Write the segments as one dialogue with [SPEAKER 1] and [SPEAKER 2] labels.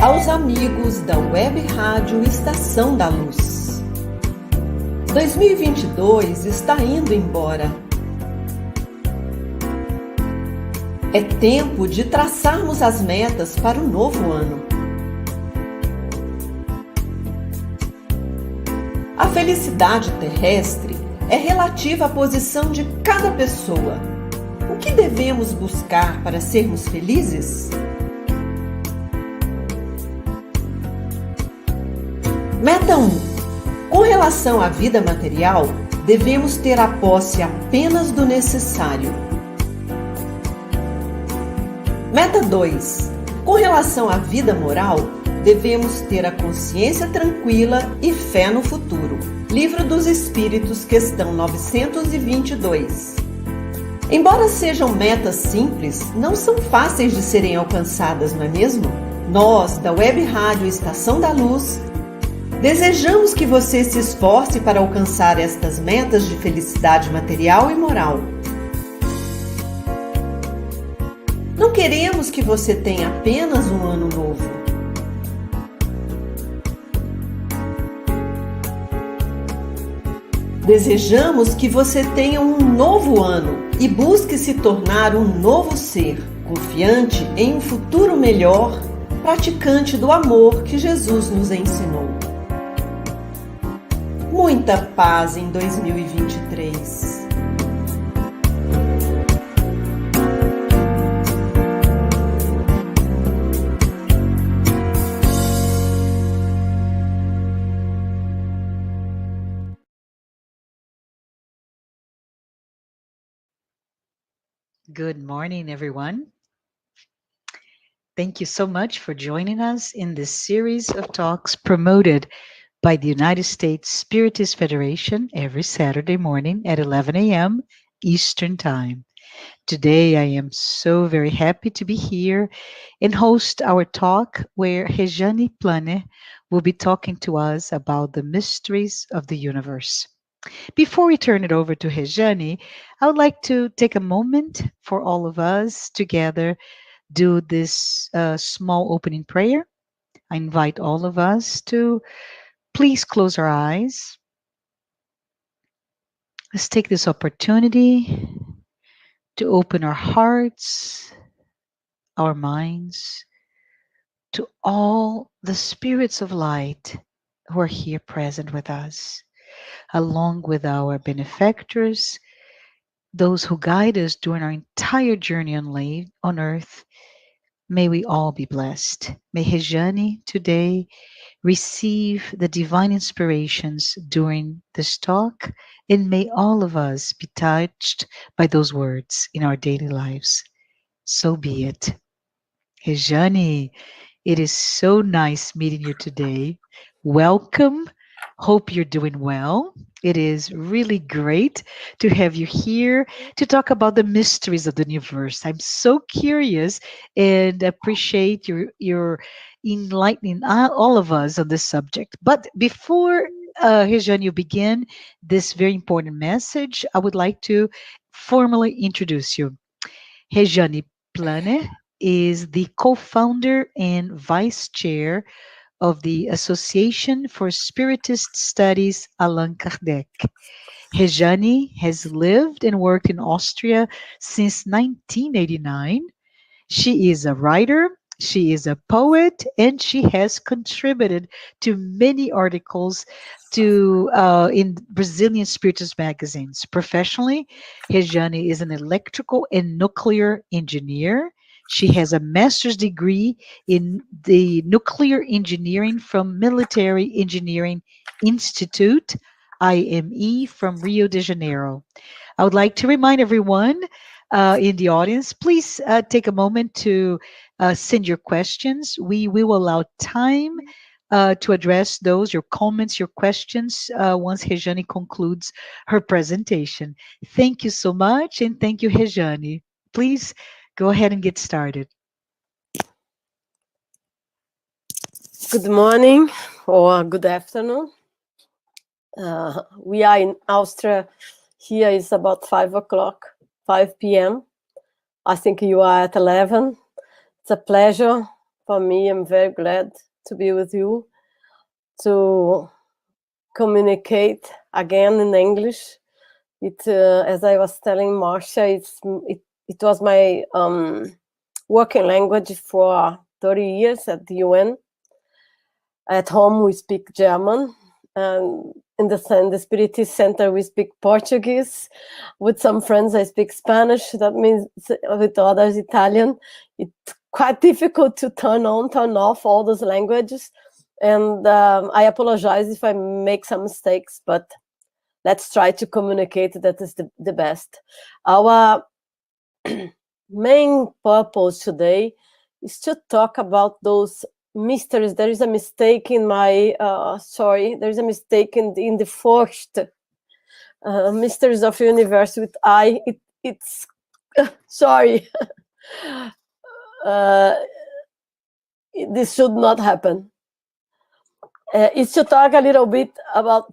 [SPEAKER 1] aos amigos da Web Rádio Estação da Luz. 2022 está indo embora. É tempo de traçarmos as metas para o novo ano. A felicidade terrestre é relativa à posição de cada pessoa. O que devemos buscar para sermos felizes? Meta 1. Com relação à vida material, devemos ter a posse apenas do necessário. Meta 2. Com relação à vida moral, devemos ter a consciência tranquila e fé no futuro. Livro dos Espíritos, questão 922. Embora sejam metas simples, não são fáceis de serem alcançadas, não é mesmo? Nós, da Web Rádio Estação da Luz, desejamos que você se esforce para alcançar estas metas de felicidade material e moral. Não queremos que você tenha apenas um ano novo. Desejamos que você tenha um novo ano e busque se tornar um novo ser, confiante em um futuro melhor, praticante do amor que Jesus nos ensinou. Muita paz em 2023.
[SPEAKER 2] Good morning, everyone. Thank you so much for joining us in this series of talks promoted by the United States Spiritist Federation every Saturday morning at 11 a.m. Eastern Time. Today, I am so very happy to be here and host our talk where REJANE will be talking to us about the mysteries of the universe. Before we turn it over to REJANE, I would like to take a moment for all of us together do this small opening prayer. I invite all of us to please close our eyes. Let's take this opportunity to open our hearts, our minds, to all the spirits of light who are here present with us, along with our benefactors, those who guide us during our entire journey on earth. May we all be blessed. May REJANE today receive the divine inspirations during this talk, and may all of us be touched by those words in our daily lives. So be it. REJANE, it is so nice meeting you today. Welcome. Hope you're doing well. It is really great to have you here to talk about the mysteries of the universe. I'm so curious and appreciate your enlightening all of us on this subject. But before REJANE, you begin this very important message, I would like to formally introduce you. REJANE is the co-founder and vice chair of the Association for Spiritist Studies Allan Kardec. REJANE has lived and worked in Austria since 1989. She is a writer, she is a poet, and she has contributed to many articles in Brazilian Spiritist magazines. Professionally, REJANE is an electrical and nuclear engineer. She has a master's degree in the nuclear engineering from Military Engineering Institute, IME, from Rio de Janeiro. I would like to remind everyone in the audience, please take a moment to send your questions. We will allow time to address those, your comments, your questions, once REJANE concludes her presentation. Thank you so much, and thank you, REJANE. Please go ahead and get started.
[SPEAKER 3] Good morning or good afternoon. We are in Austria. Here is about 5 p.m. I think you are at 11. It's a pleasure for me. I'm very glad to be with you, to communicate again in English. As I was telling Marcia, it was my working language for 30 years at the UN. At home, we speak German, and in the Spiritist Center, we speak Portuguese. With some friends, I speak Spanish. That means with others, Italian. It's quite difficult to turn on, turn off all those languages. And I apologize if I make some mistakes, but let's try to communicate. That is the best. Our main purpose today is to talk about those mysteries. There is a mistake in my there's a mistake in the first mysteries of universe with I. It's sorry. This should not happen. It's to talk a little bit about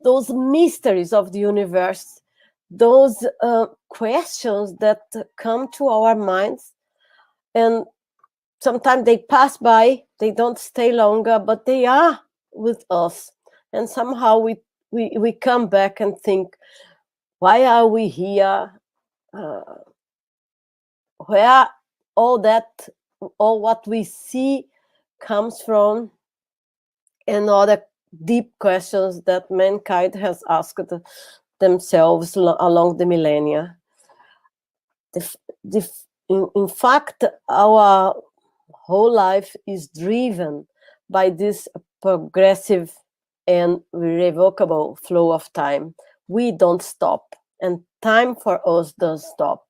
[SPEAKER 3] those mysteries of the universe, those questions that come to our minds, and sometimes they pass by, they don't stay longer, but they are with us. And somehow we come back and think, why are we here? Where all what we see comes from, and other deep questions that mankind has asked themselves along the millennia. In fact, our whole life is driven by this progressive and irrevocable flow of time. We don't stop, and time for us does stop.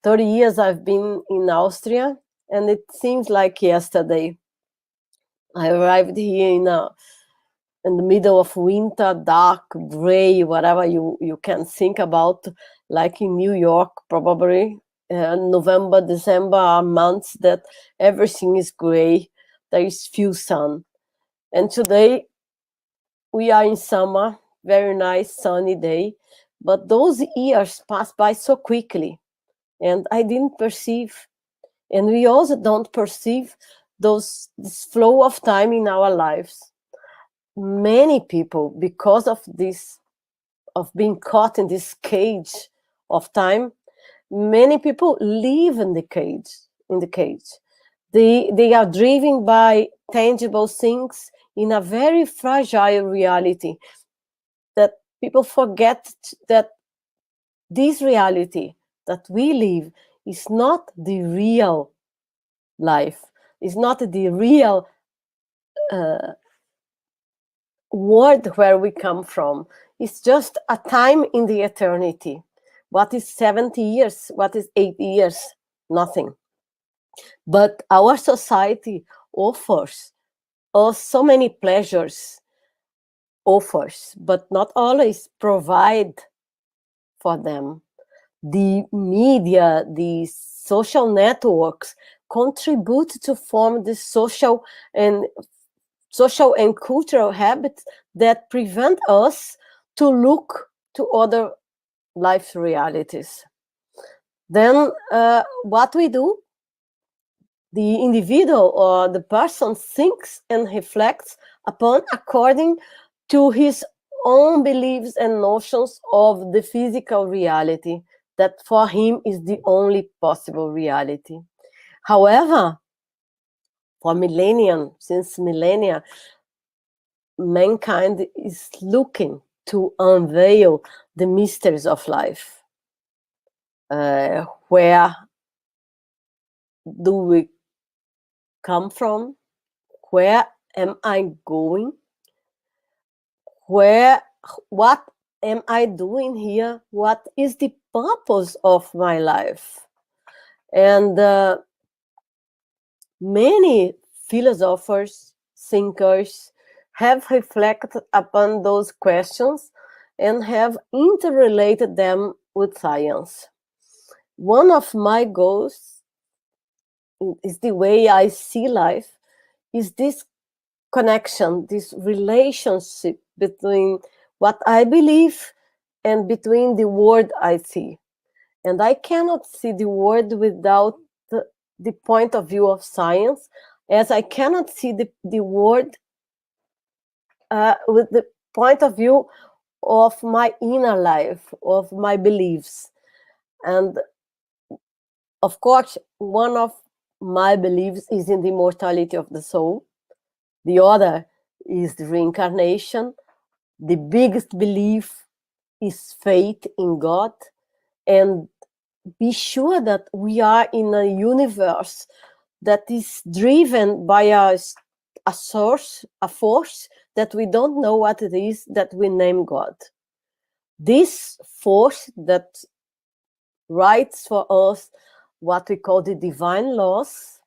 [SPEAKER 3] 30 years I've been in Austria, and it seems like yesterday. I arrived here in the middle of winter, dark, gray, whatever you can think about, like in New York, probably. November, December are months that everything is gray. There is few sun. And today we are in summer, very nice sunny day, but those years pass by so quickly, and I didn't perceive. And we also don't perceive this flow of time in our lives. Many people, because of this, of being caught in this cage of time, many people live in the cage. They are driven by tangible things in a very fragile reality, that people forget that this reality that we live is not the real life, is not the real world where we come from. It's just a time in the eternity. What is 70 years? What is 8 years? Nothing. But our society offers us so many pleasures, but not always provide for them. The media, the social networks contribute to form the social and cultural habits that prevent us to look to other life realities. Then what we do, the individual or the person thinks and reflects upon according to his own beliefs and notions of the physical reality that for him is the only possible reality. However, for since millennia, mankind is looking to unveil the mysteries of life. Where do we come from? Where am I going? What am I doing here? What is the purpose of my life? And many philosophers, thinkers have reflected upon those questions and have interrelated them with science. One of my goals is the way I see life, is this connection, this relationship between what I believe and between the world I see. And I cannot see the world without the point of view of science, as I cannot see the world with the point of view of my inner life, of my beliefs. And of course, one of my beliefs is in the immortality of the soul. The other is the reincarnation. The biggest belief is faith in God, and be sure that we are in a universe that is driven by a source, a force that we don't know what it is, that we name God. This force that writes for us what we call the divine laws,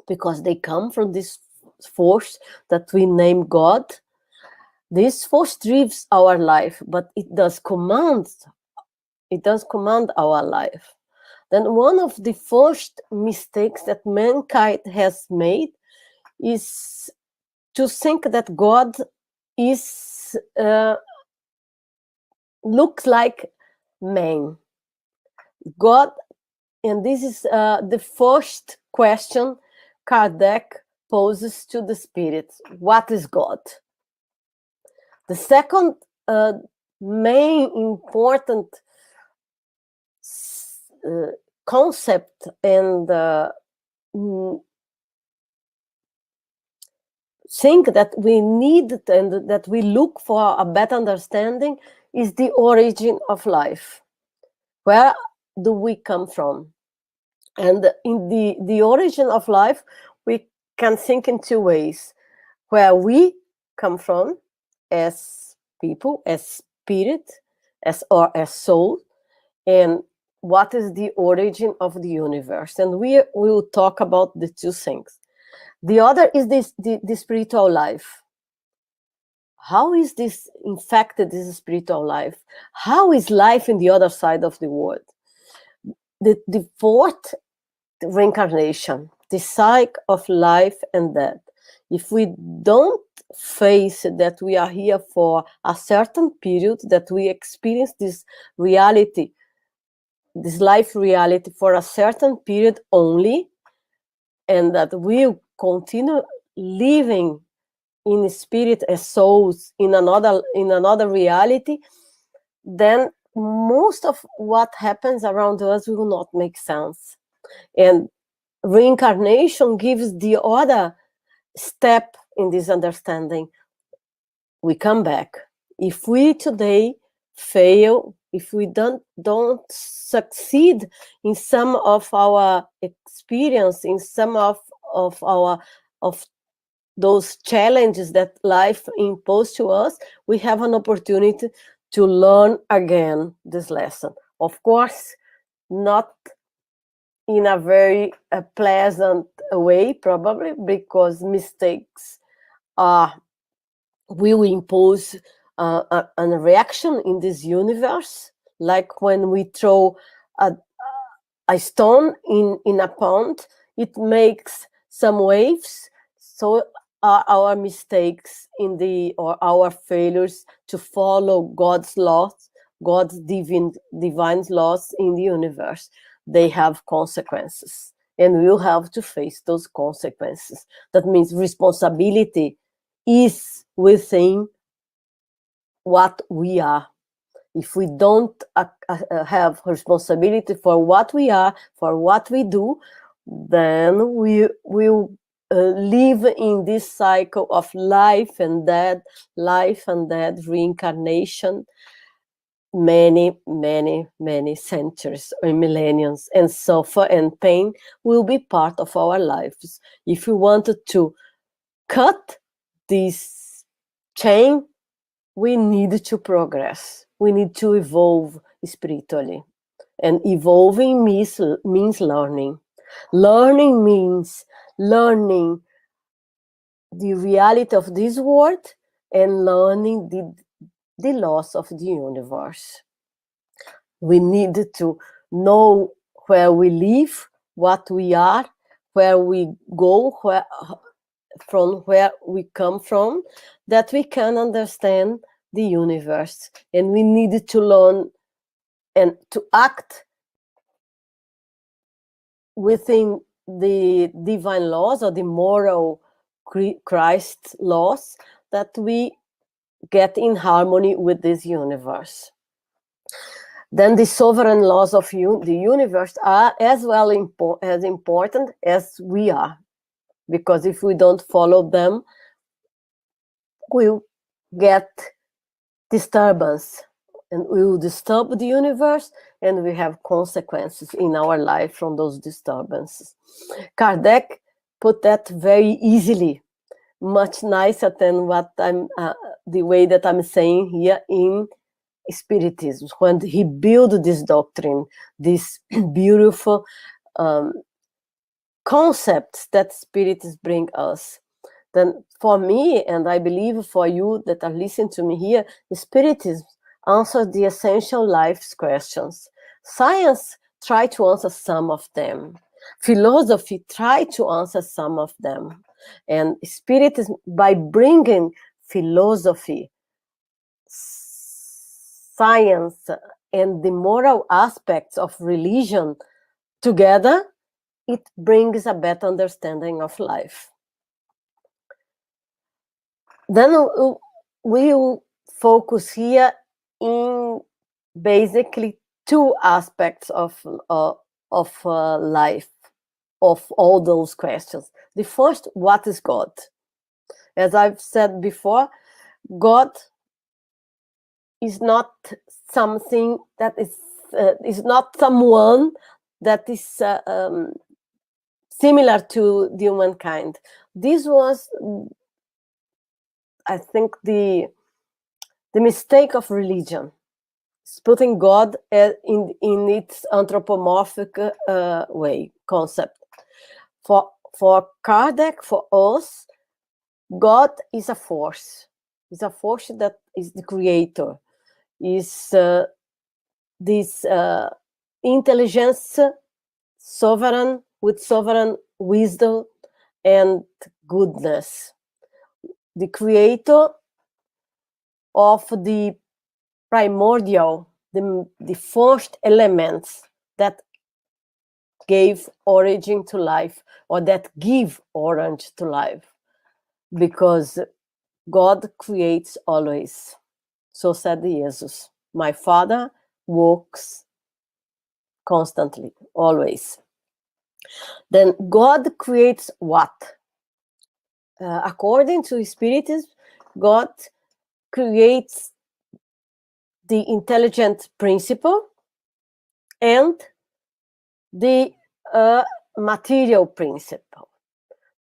[SPEAKER 3] because they come from this force that we name God. This force drives our life, but it does command our life. Then one of the first mistakes that mankind has made is to think that God is looks like man. God, and this is the first question Kardec poses to the spirit: what is God? The second main important concept and thing that we need and that we look for a better understanding is the origin of life. Where do we come from? And in the origin of life, we can think in two ways: where we come from as people, as spirit, as soul, and what is the origin of the universe. And we will talk about the two things. The other is the spiritual life. How is this infected, this spiritual life? How is life in the other side of the world? The fourth, reincarnation, the cycle of life and death. If we don't face that we are here for a certain period, that we experience this reality, this life reality for a certain period only, and that we'll continue living in spirit as souls in another reality, then most of what happens around us will not make sense. And reincarnation gives the other step in this understanding. We come back. If we today fail, if we don't succeed in some of our experience, in some of those challenges that life imposed to us, we have an opportunity to learn again this lesson. Of course, not in a very pleasant way, probably, because mistakes will impose a reaction in this universe, like when we throw a stone in a pond, it makes some waves. So our mistakes or our failures to follow God's laws, God's divine laws in the universe, they have consequences, and we'll have to face those consequences. That means responsibility is within what we are. If we don't have responsibility for what we are, for what we do, then we will live in this cycle of life and death, reincarnation, many centuries or millenniums, and suffer and pain will be part of our lives. If we wanted to cut this chain, we need to progress. We need to evolve spiritually. And evolving means learning. Learning means learning the reality of this world and learning the laws of the universe. We need to know where we live, what we are, where we go, from where we come from, that we can understand the universe. And we need to learn and to act within the divine laws or the moral Christ laws, that we get in harmony with this universe. Then the sovereign laws of the universe are as well as important as we are, because if we don't follow them, we'll get disturbance, and we will disturb the universe, and we have consequences in our life from those disturbances. Kardec put that very easily, much nicer than what the way that I'm saying here in Spiritism, when he built this doctrine, these beautiful concepts that Spiritists bring us. Then for me, and I believe for you that are listening to me here, Spiritism answers the essential life's questions. Science tries to answer some of them. Philosophy tries to answer some of them. And Spiritism, by bringing philosophy, science, and the moral aspects of religion together, it brings a better understanding of life. Then we will focus here in basically two aspects of life, of all those questions. The first, what is God? As I've said before, God is not something that is not someone that is similar to the humankind. This was, I think, the mistake of religion. It's putting God in its anthropomorphic way, concept. For Kardec, for us, God is a force. It's a force that is the creator. Is this intelligence, sovereign, with sovereign wisdom and goodness. The creator of the primordial, the first elements that gave origin to life, or that give origin to life, because God creates always. So said Jesus, my Father works constantly, always. Then God creates what? According to Spiritism, God creates the intelligent principle and the material principle.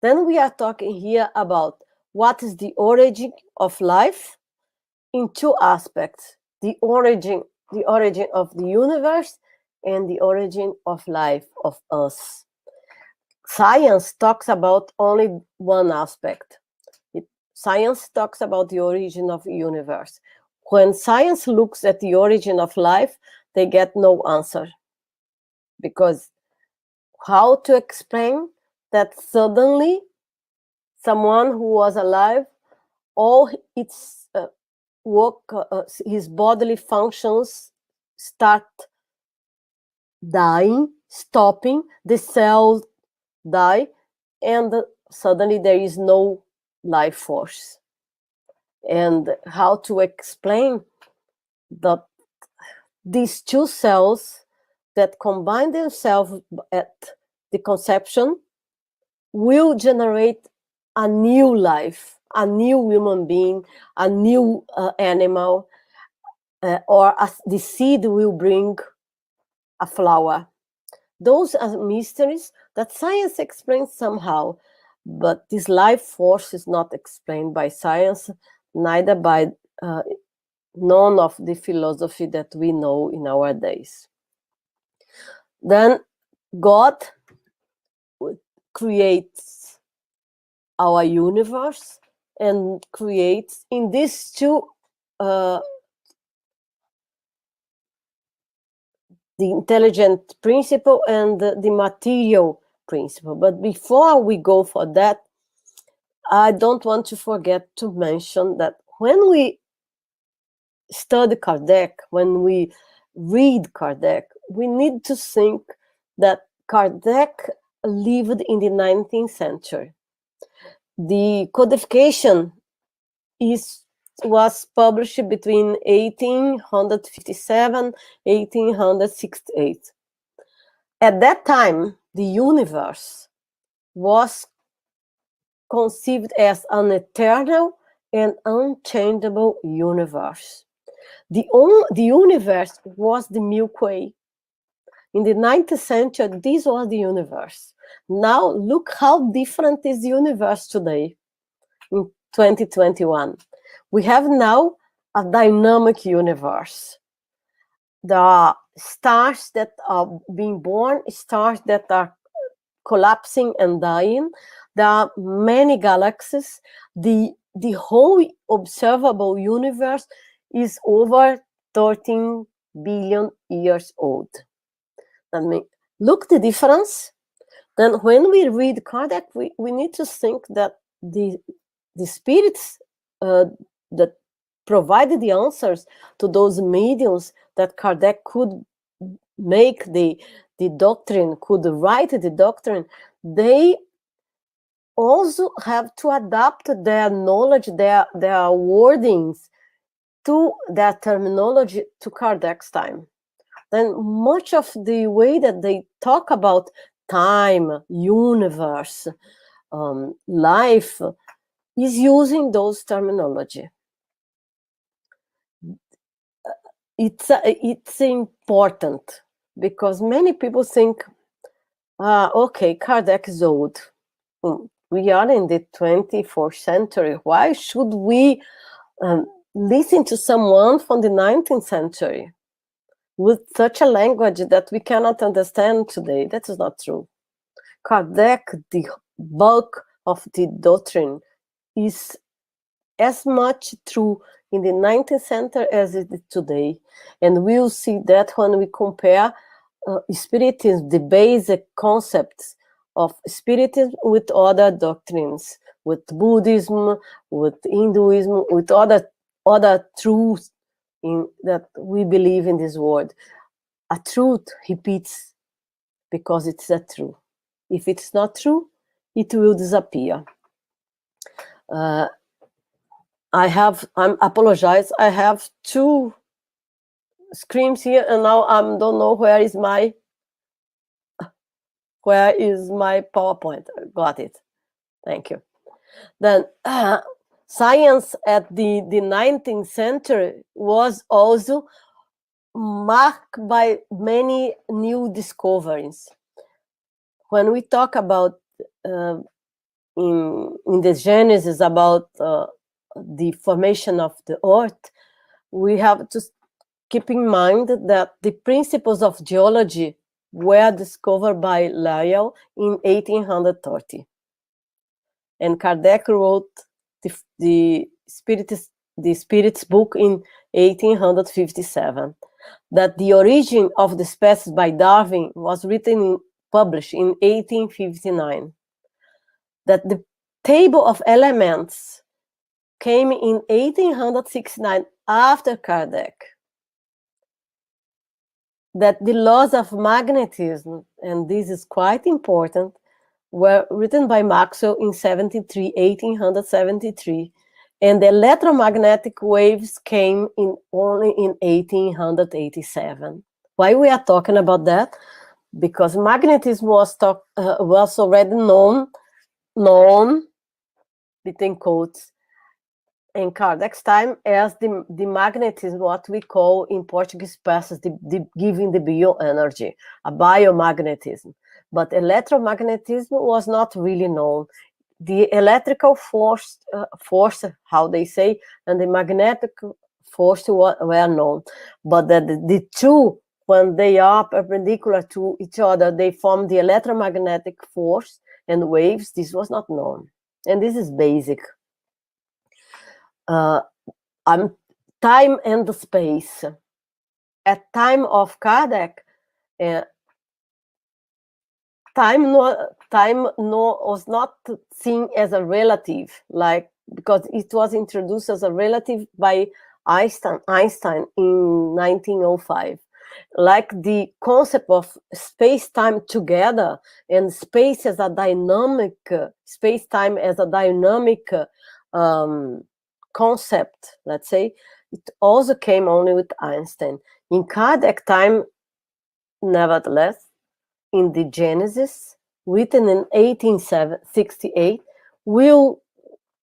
[SPEAKER 3] Then we are talking here about what is the origin of life in two aspects: the origin of the universe and the origin of life, of us. Science talks about only one aspect. Science talks about the origin of the universe. When science looks at the origin of life, they get no answer. Because how to explain that suddenly someone who was alive, all its work, his bodily functions start dying, stopping, the cells die, and suddenly there is no life force. And how to explain that these two cells that combine themselves at the conception will generate a new life, a new human being, a new animal, or the seed will bring a flower. Those are mysteries that science explains somehow, but this life force is not explained by science, neither by none of the philosophy that we know in our days. Then God creates our universe and creates in these two the intelligent principle and the material principle. But before we go for that, I don't want to forget to mention that when we study Kardec, when we read Kardec, we need to think that Kardec lived in the 19th century. The codification was published between 1857 1868. At that time, the universe was conceived as an eternal and unchangeable universe. The universe was the Milky Way. In the 19th century, this was the universe. Now, look how different is the universe today in 2021. We have now a dynamic universe. There are stars that are being born, stars that are collapsing and dying. There are many galaxies. The whole observable universe is over 13 billion years old. I mean, look the difference. Then when we read Kardec, we need to think that the spirits that provided the answers to those mediums that Kardec could make the doctrine, could write the doctrine, they also have to adapt their knowledge, their wordings to their terminology to Kardec's time. Then much of the way that they talk about time, universe, life, is using those terminology. It's important because many people think, okay, Kardec is old. We are in the 24th century. Why should we listen to someone from the 19th century with such a language that we cannot understand today? That is not true. Kardec, the bulk of the doctrine, is as much true in the 19th century as it is today. And we'll see that when we compare Spiritism, the basic concepts of Spiritism with other doctrines, with Buddhism, with Hinduism, with other truths that we believe in this world. A truth repeats because it's a truth. If it's not true, it will disappear. I apologize. I have two screens here, and now I don't know where is my PowerPoint. Got it. Thank you. Then science at the 19th century was also marked by many new discoveries. When we talk about in the Genesis about the formation of the earth, we have to keep in mind that the principles of geology were discovered by Lyell in 1830. And Kardec wrote the Spiritist book in 1857. That the origin of the species by Darwin was published in 1859. That the table of elements came in 1869 after Kardec. That the laws of magnetism, and this is quite important, were written by Maxwell in 1873, and the electromagnetic waves came in only in 1887. Why we are talking about that? Because magnetism was already known between quotes in Kardec's time as the magnetism, what we call in Portuguese passes, giving the bioenergy, a biomagnetism. But electromagnetism was not really known. The electrical force, how they say, and the magnetic force were known. But the two, when they are perpendicular to each other, they form the electromagnetic force and waves. This was not known. And this is basic. Time and the space. At time of Kardec, time was not seen as a relative, because it was introduced as a relative by Einstein in 1905. like the concept of space-time together and space as a dynamic, space-time as a dynamic concept, let's say, it also came only with Einstein. In Kardec time, nevertheless, in the Genesis, written in 1868, we'll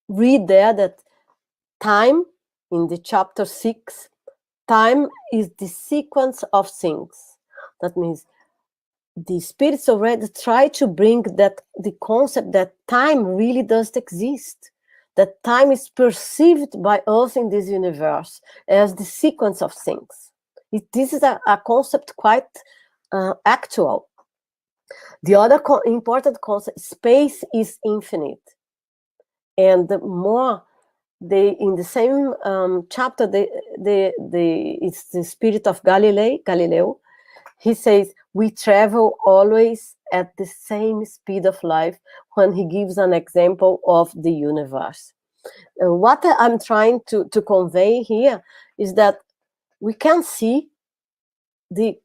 [SPEAKER 3] read there that time, in the chapter 6, time is the sequence of things. That means the spirits already try to bring that the concept that time really does exist, that time is perceived by us in this universe as the sequence of things. This is a concept quite actual. The other important concept, space is infinite. And the more in the same chapter, it's the spirit of Galileo. He says, we travel always at the same speed of light, when he gives an example of the universe. What I'm trying to convey here is that we can see the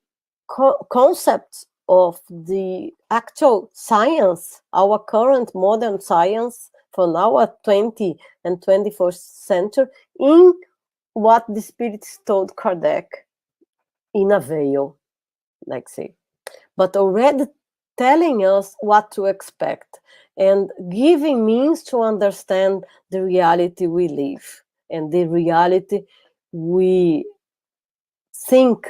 [SPEAKER 3] concept of the actual science, our current modern science from our 20th and 21st century, in what the spirits told Kardec in a veil, like say, but already telling us what to expect and giving means to understand the reality we live and the reality we think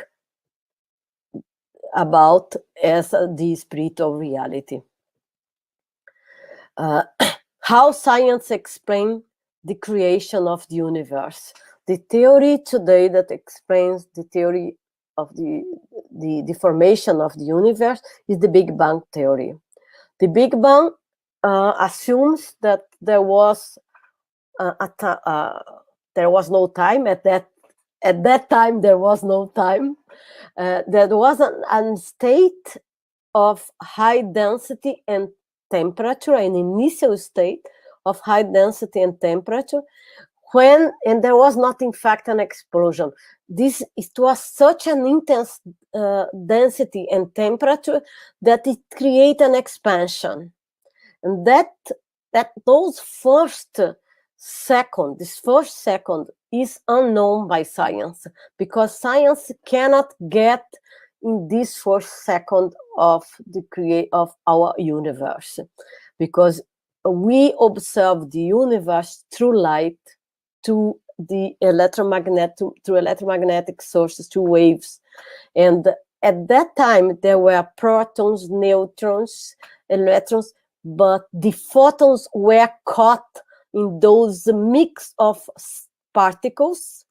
[SPEAKER 3] about as the spiritual reality. How science explains the creation of the universe. The theory today that explains the theory of the formation of the universe is the Big Bang theory. The Big Bang assumes that there was no time at that time. There was no time. There was a state of high density and temperature, an initial state of high density and temperature, and there was not in fact an explosion. It was such an intense density and temperature that it created an expansion, and this first second is unknown by science, because science cannot get in this first second of of our universe, because we observe the universe through light, to the electromagnetic sources, to waves. And at that time, there were protons, neutrons, electrons, but the photons were caught in those mix of particles,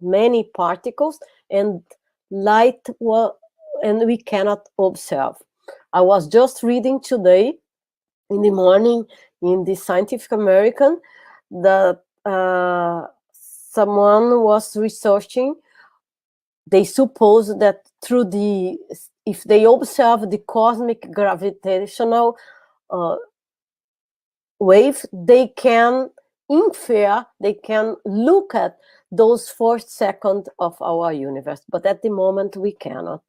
[SPEAKER 3] many particles, and light and we cannot observe. I was just reading today in the morning in the Scientific American that someone was researching. They suppose that if they observe the cosmic gravitational wave, they can infer, they can look at those first seconds of our universe, but at the moment we cannot.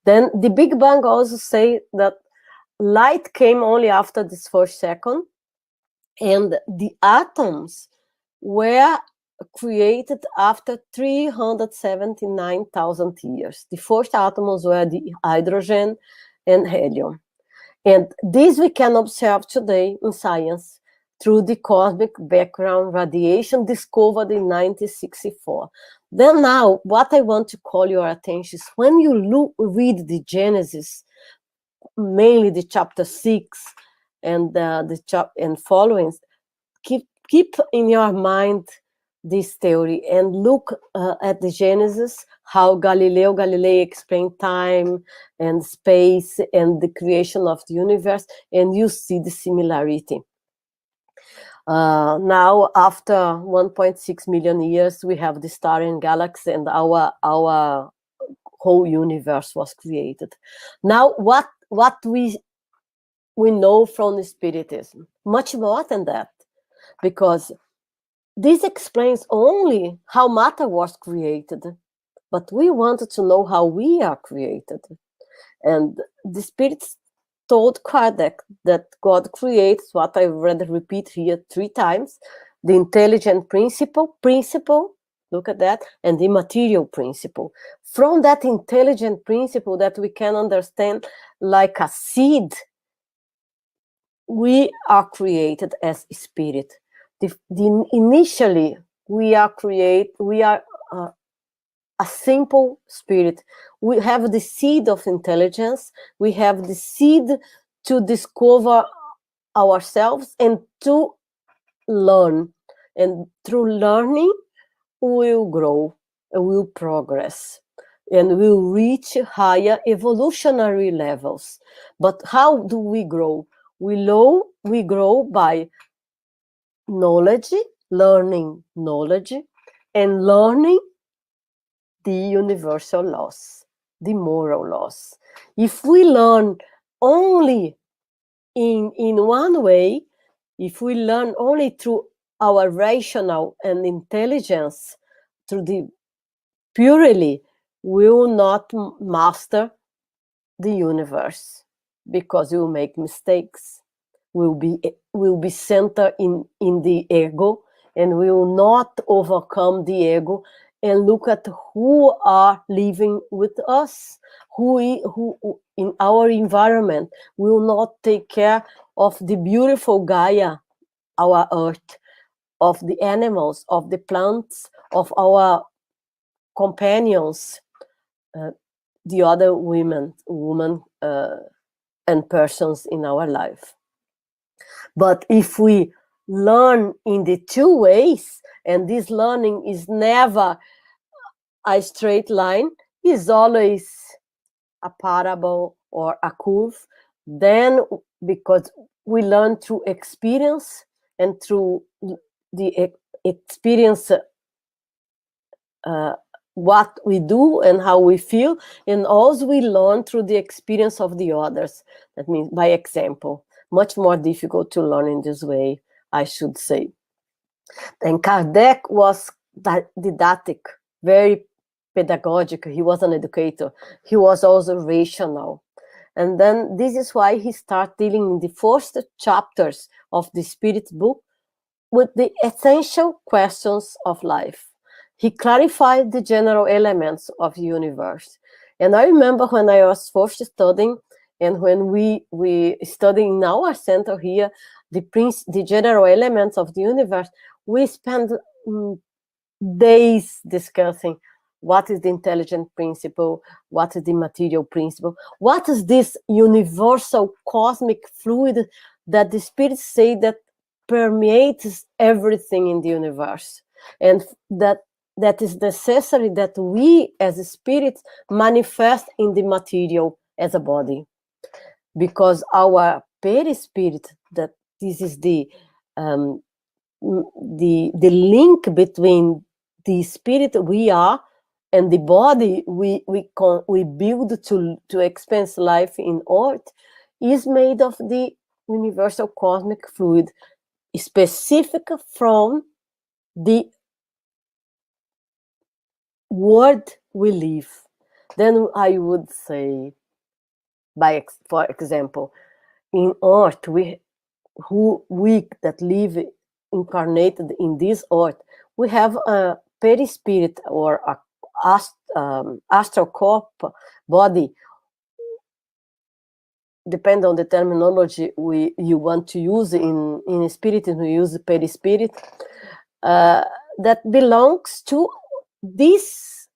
[SPEAKER 3] Then the Big Bang also say that light came only after this first second, and the atoms were created after 379,000 years. The first atoms were the hydrogen and helium. And this we can observe today in science through the cosmic background radiation discovered in 1964. Then now, what I want to call your attention is when you read the Genesis, mainly the chapter 6 and and followings, keep in your mind this theory and look at the Genesis, how Galileo Galilei explained time and space and the creation of the universe, and you see the similarity. Now, after 1.6 million years, we have the star and galaxy, and our whole universe was created. Now, what we know from the Spiritism, much more than that, because this explains only how matter was created. but we wanted to know how we are created. And the spirits told Kardec that God creates, what I already repeat here 3 times, the intelligent principle, look at that, and the material principle. From that intelligent principle that we can understand like a seed, we are created as spirit. Initially, we are a simple spirit. We have the seed of intelligence. We have the seed to discover ourselves and to learn. And through learning, we will grow, we will progress, and we will reach higher evolutionary levels. But how do we grow? We grow by knowledge, learning knowledge, and learning the universal laws, the moral laws. If we learn only in one way, if we learn only through our rational and intelligence, through the purely, we will not master the universe, because we will make mistakes. We'll be centered in the ego, and we will not overcome the ego and look at who are living with us, who in our environment. We will not take care of the beautiful Gaia, our earth, of the animals, of the plants, of our companions, the other women and persons in our life. But if we learn in the 2 ways, and this learning is never a straight line, is always a parable or a curve, then because we learn through experience, and through the experience what we do and how we feel, and also we learn through the experience of the others. That means by example. Much more difficult to learn in this way, I should say. And Kardec was didactic, very pedagogic. He was an educator. He was also rational. And then this is why he started dealing in the first chapters of the Spirit book with the essential questions of life. He clarified the general elements of the universe. And I remember when I was first studying, and when we study in our center here, the general elements of the universe, we spend days discussing what is the intelligent principle, what is the material principle, what is this universal cosmic fluid that the spirits say that permeates everything in the universe, and that is necessary that we as spirits manifest in the material as a body. Because our perispirit, that this is the link between the spirit we are and the body we build to experience life in earth, is made of the universal cosmic fluid, specific from the world we live. Then I would say, for example, in earth, we that live incarnated in this earth, we have a perispirit or a astral corp body. Depend on the terminology you want to use. In spiritism, we use perispirit, that belongs to this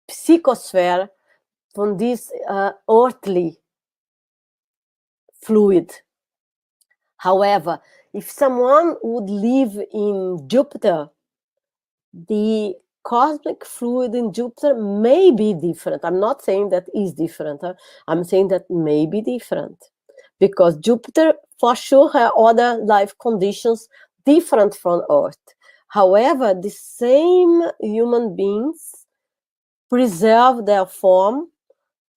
[SPEAKER 3] psychosphere, from this earthly fluid. However, if someone would live in Jupiter, the cosmic fluid in Jupiter may be different. I'm not saying that is different. I'm saying that may be different, because Jupiter for sure has other life conditions different from Earth. However, the same human beings preserve their form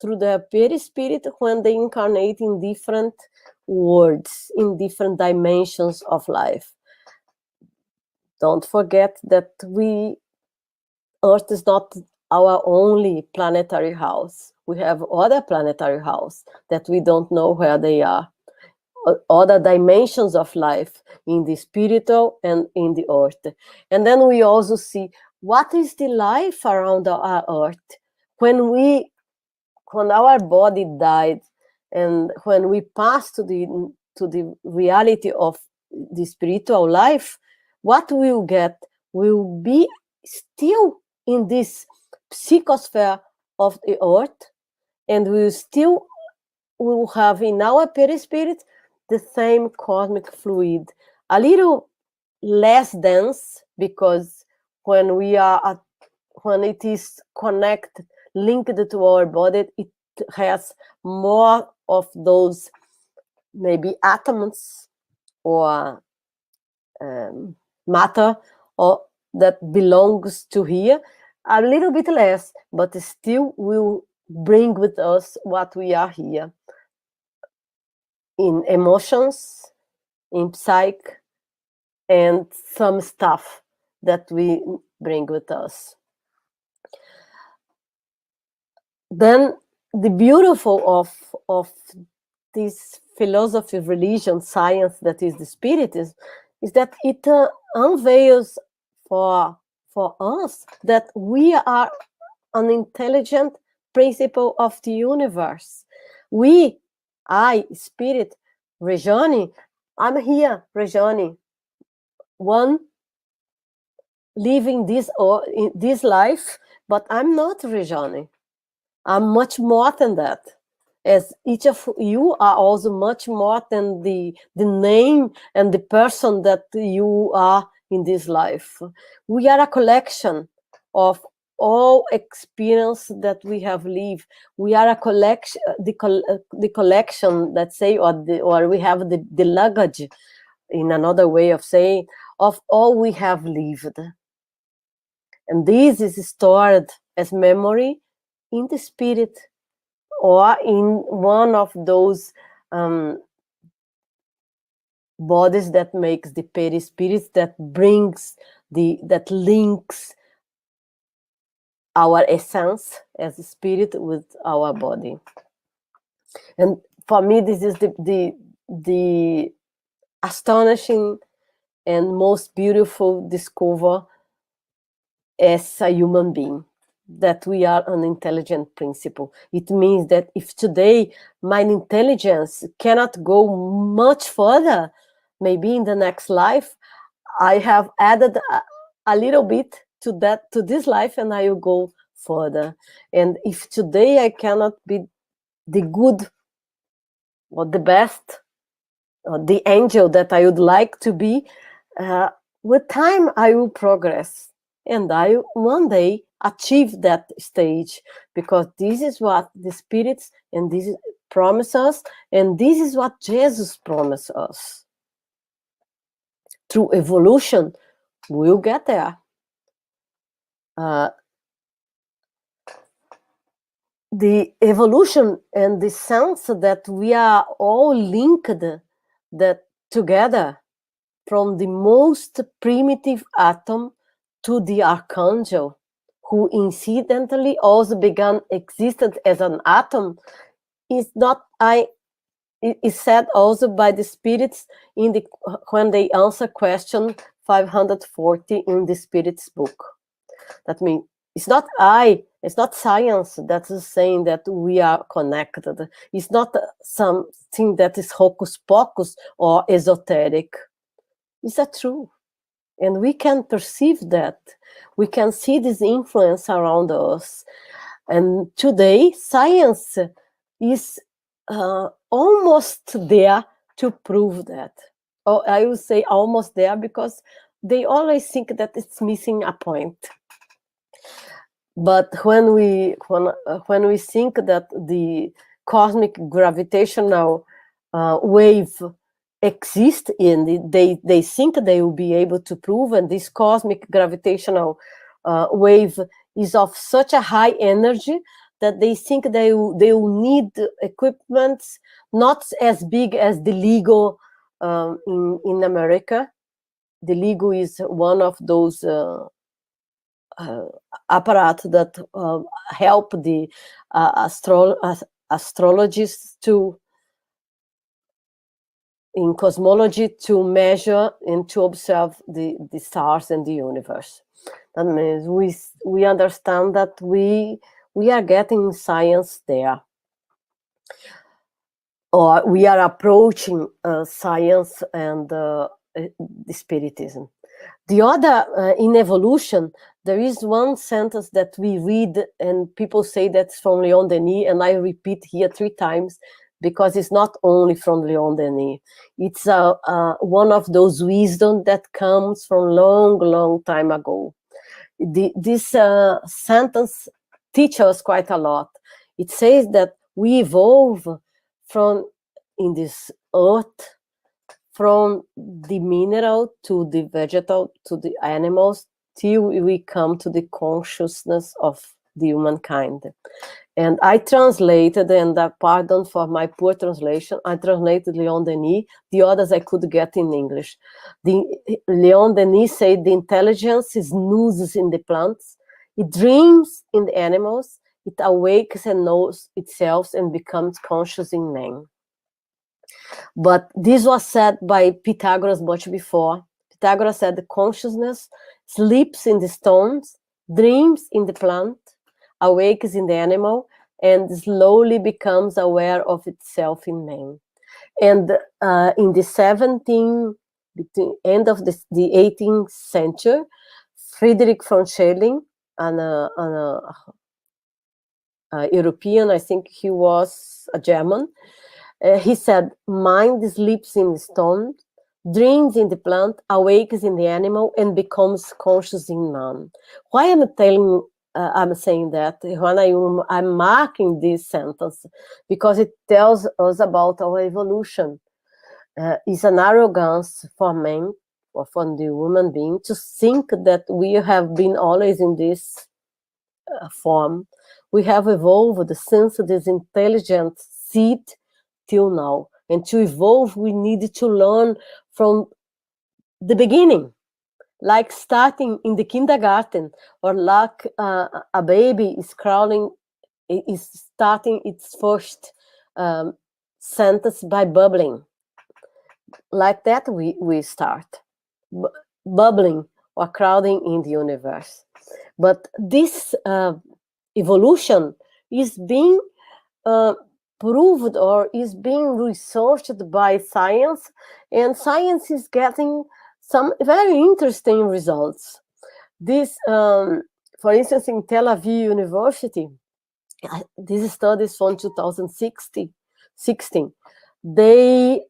[SPEAKER 3] through their perispirit when they incarnate in different worlds, in different dimensions of life. Don't forget that we Earth is not our only planetary house. We have other planetary houses that we don't know where they are. Other dimensions of life in the spiritual and in the earth. And then we also see what is the life around our earth. When our body died and when we pass to the reality of the spiritual life, what we'll get will be still in this psychosphere of the earth, and we will have in our perispirit the same cosmic fluid, a little less dense, because when it is connected, linked to our body, it has more of those maybe atoms or matter or that belongs to here, a little bit less, but still will bring with us what we are here in emotions, in psyche, and some stuff that we bring with us. Then the beautiful of this philosophy, religion, science that is the Spiritism is that it unveils for us that we are an intelligent principle of the universe. I, Spirit, Rejane, I'm here, Rejane, one living this life, but I'm not Rejane. I'm much more than that. As each of you are also much more than the name and the person that you are in this life. We are a collection of all experience that we have lived. We are a collection, the collection, let's say, or we have the luggage, in another way of saying, of all we have lived. And this is stored as memory in the spirit, or in one of those bodies that makes the perispirit, that links our essence as a spirit with our body. And for me, this is the astonishing and most beautiful discovery as a human being, that we are an intelligent principle. It means that if today my intelligence cannot go much further, maybe in the next life, I have added a little bit to this life, and I will go further. And if today I cannot be the good or the best or the angel that I would like to be, with time I will progress, and I one day achieve that stage, because this is what the spirits and this promise us, and this is what Jesus promised us. Through evolution, we'll get there. The evolution and the sense that we are all linked, that together, from the most primitive atom to the archangel, who incidentally also began existed as an atom, is said also by the spirits when they answer question 540 in the Spirits book. That means it's not science that is saying that we are connected. It's not something that is hocus pocus or esoteric. It's a truth. And we can perceive that. We can see this influence around us. And today, science is almost there to prove that. Or I would say almost there, because they always think that it's missing a point. But when we think that the cosmic gravitational wave exist, and they think they will be able to prove, and this cosmic gravitational wave is of such a high energy that they think they will need equipment not as big as the LIGO in America. The LIGO is one of those apparatus that help the astrologists to, in cosmology, to measure and to observe the stars and the universe. That means we understand that we are getting science there, or we are approaching science and the spiritism. The other, in evolution, there is one sentence that we read and people say that's from Leon Denis, and I repeat here 3 times because it's not only from Leon Denis. It's one of those wisdom that comes from long time ago. This sentence teaches us quite a lot. It says that we evolve from, in this earth, from the mineral to the vegetal to the animals, till we come to the consciousness of the humankind. And I translated, and pardon for my poor translation, I translated Leon Denis. The others I could get in English. Leon Denis said the intelligence is snoozes in the plants, it dreams in the animals, it awakes and knows itself and becomes conscious in man. But this was said by Pythagoras much before. Pythagoras said the consciousness sleeps in the stones, dreams in the plant, awakes in the animal, and slowly becomes aware of itself in man. And in the end of the 18th century, Friedrich von Schelling, an European, I think he was a German, he said, mind sleeps in the stone, dreams in the plant, awakes in the animal, and becomes conscious in man. Why am I'm saying that? When I'm marking this sentence, because it tells us about our evolution. It's an arrogance for men, or for the human being, to think that we have been always in this form. We have evolved since this intelligent seed till now. And to evolve, we need to learn from the beginning, like starting in the kindergarten, or like a baby is crawling, is starting its first sentence by bubbling. Like that, we start bubbling or crowding in the universe. But this evolution is being proved, or is being researched by science, and science is getting some very interesting results. This, for instance, in Tel Aviv University, this study is from 2016. They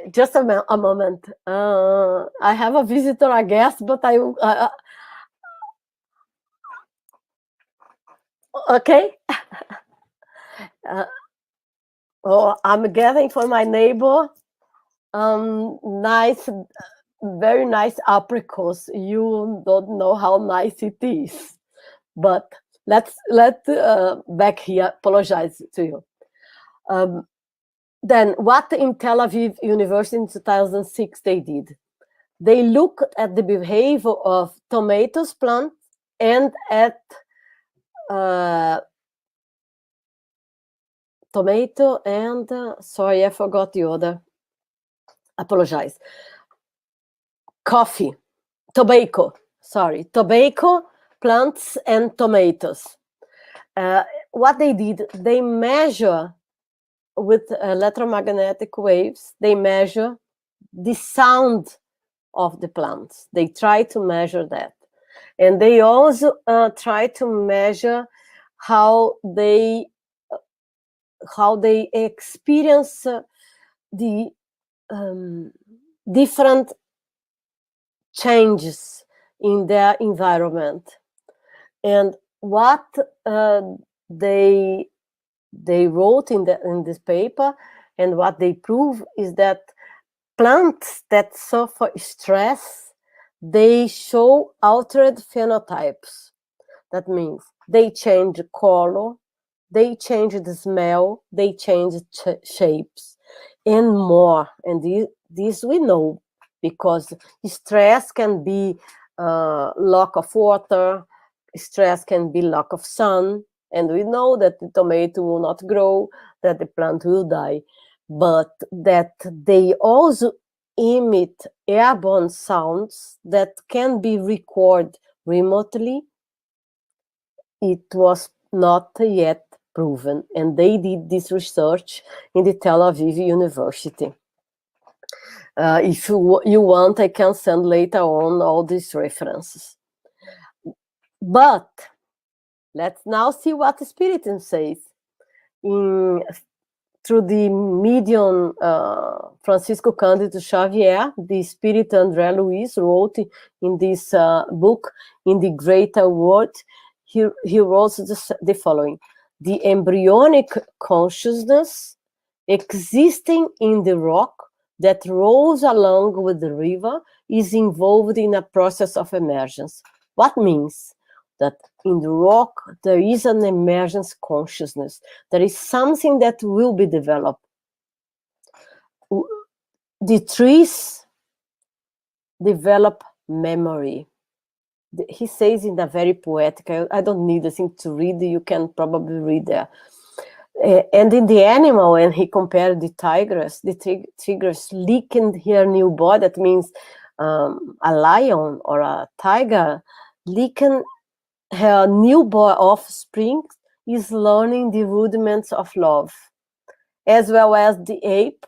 [SPEAKER 3] just a moment. I have a visitor, I guess, but okay. I'm getting for my neighbor nice, very nice apricots. You don't know how nice it is. But let's back here. Apologize to you. Then what in Tel Aviv University in 2006 they did? They looked at the behavior of tomatoes plant and at tomato and sorry, I forgot the other. Apologize. Coffee, tobacco. Sorry, tobacco plants and tomatoes. What they did, they measure with electromagnetic waves. They measure the sound of the plants. They try to measure that, and they also try to measure how they experience the different changes in their environment. And what they wrote in this paper, and what they prove, is that plants that suffer stress, they show altered phenotypes. That means they change color, they change the smell, they change shapes, and more. And this we know because stress can be lack of water, stress can be lack of sun, and we know that the tomato will not grow, that the plant will die, but that they also emit airborne sounds that can be recorded remotely. It was not yet proven, and they did this research in the Tel Aviv University. If you want, I can send later on all these references. But let's now see what the Spiritism says. Through the medium Francisco Cândido Xavier, the spirit André Luiz wrote in this book, In the Greater World, he wrote the following: the embryonic consciousness existing in the rock that rolls along with the river is involved in a process of emergence. What means? That in the rock there is an emergence consciousness. There is something that will be developed. The trees develop memory. He says in a very poetic, I don't need a thing to read, you can probably read there. And in the animal, and he compared the tigress licking her new body. That means a lion or a tiger licking her newborn offspring is learning the rudiments of love, as well as the ape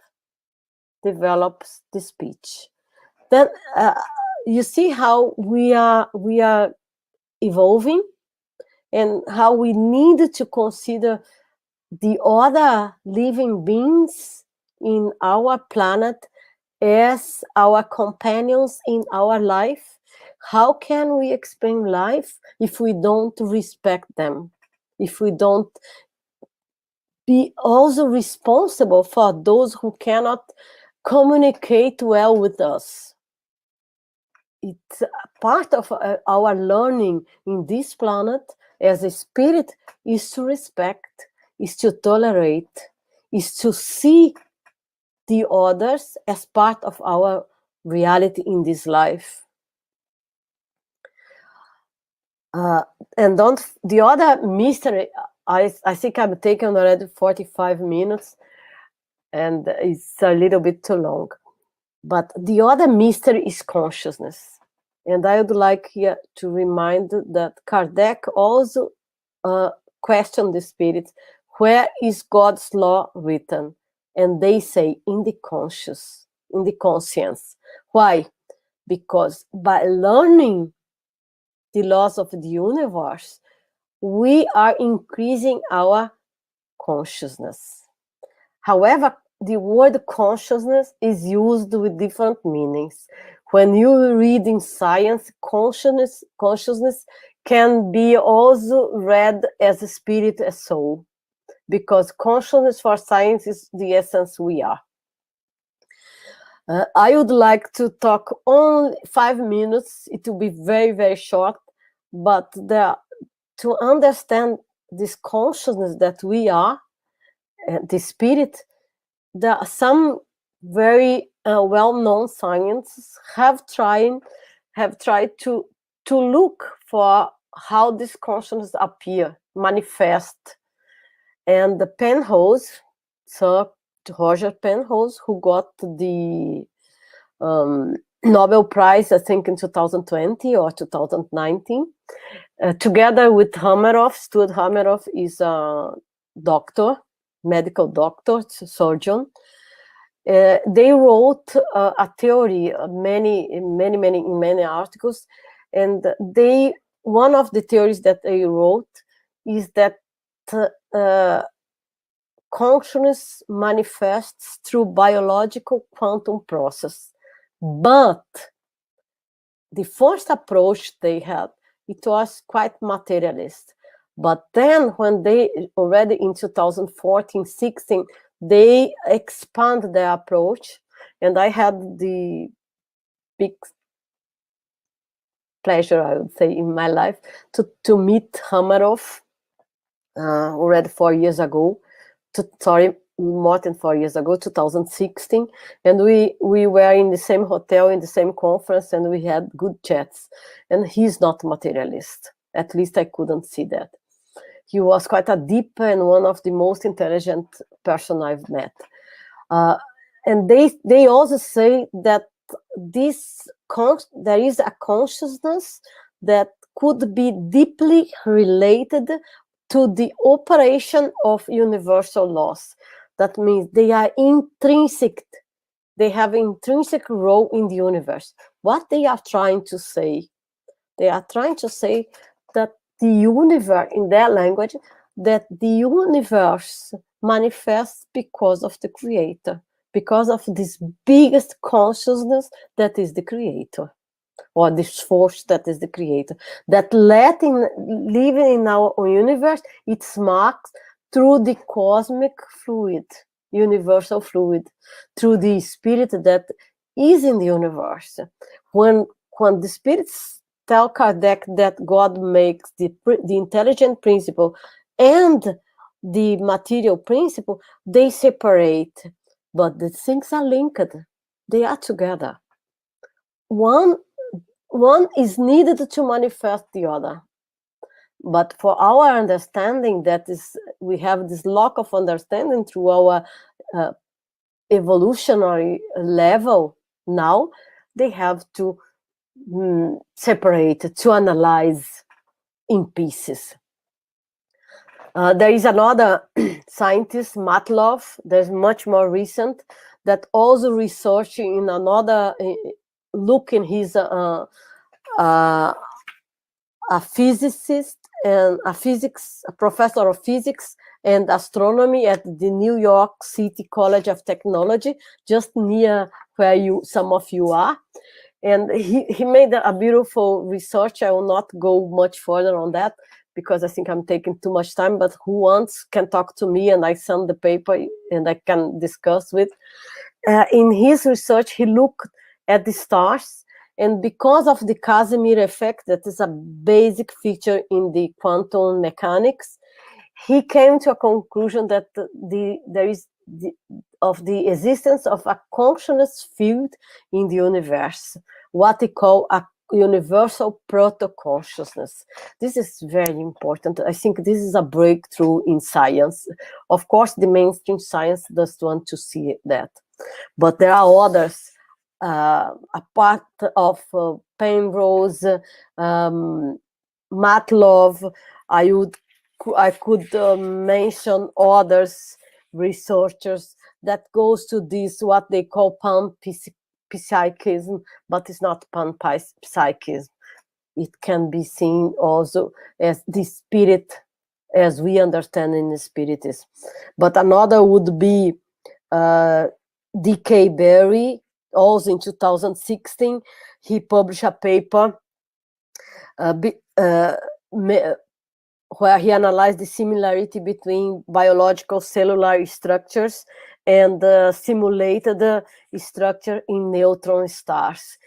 [SPEAKER 3] develops the speech. Then you see how we are evolving, and how we need to consider the other living beings in our planet as our companions in our life. How can we explain life if we don't respect them? If we don't be also responsible for those who cannot communicate well with us? It's part of our learning in this planet as a spirit is to respect, is to tolerate, is to see the others as part of our reality in this life. And the other mystery, I think I've taken already 45 minutes, and it's a little bit too long. But the other mystery is consciousness. And I would like here to remind that Kardec also questioned the spirit, where is God's law written? And they say, in the conscience. Why? Because by learning the laws of the universe, we are increasing our consciousness. However, the word consciousness is used with different meanings. When you read in science, consciousness can be also read as a spirit, a soul, because consciousness for science is the essence we are. I would like to talk only 5 minutes. It will be very, very short, but to understand this consciousness that we are, the spirit, there are some very well-known scientists have tried to look for how this consciousness appear, manifest. And the Penrose, Sir Roger Penrose, who got the Nobel Prize, I think in 2020 or 2019, together with Hameroff. Stuart Hameroff is a doctor, medical doctor, surgeon. They wrote a theory, many articles, and one of the theories that they wrote is that consciousness manifests through biological quantum process. But the first approach they had, it was quite materialist. But then when they already in 2014-16, they expand their approach, and I had the big pleasure, I would say, in my life to meet Hameroff already 4 years ago. more than 4 years ago, 2016, and we were in the same hotel, in the same conference, and we had good chats. And he's not materialist. At least I couldn't see that. He was quite a deep and one of the most intelligent person I've met. And they also say that there is a consciousness that could be deeply related to the operation of universal laws. That means they are intrinsic. They have intrinsic role in the universe. What they are trying to say? They are trying to say that the universe, in their language, that the universe manifests because of the creator, because of this biggest consciousness that is the creator, or this force that is the creator, that living in our universe, it's marked through the cosmic fluid, universal fluid, through the spirit that is in the universe. When the spirits tell Kardec that God makes the intelligent principle and the material principle, they separate, but the things are linked. They are together. One is needed to manifest the other. But for our understanding, that is, we have this lack of understanding through our evolutionary level now, they have to separate, to analyze in pieces. There is another scientist, Matlov, there's much more recent, that also researching in another look in his a physicist and a professor of physics and astronomy at the New York City College of Technology, just near where some of you are. And he made a beautiful research. I will not go much further on that because I think I'm taking too much time, but who wants can talk to me and I send the paper and I can discuss with. In his research, he looked at the stars, and because of the Casimir effect, that is a basic feature in the quantum mechanics, he came to a conclusion that there is the existence of a consciousness field in the universe, what they call a universal proto-consciousness. This is very important. I think this is a breakthrough in science. Of course, the mainstream science does want to see that, but there are others. A part of Penrose, Matlov, I could mention others researchers that goes to this what they call panpsychism, but it's not panpsychism. It can be seen also as the spirit, as we understand in the Spiritism. But another would be D.K. Berry. Also in 2016, he published a paper where he analyzed the similarity between biological cellular structures and simulated the structure in neutron stars.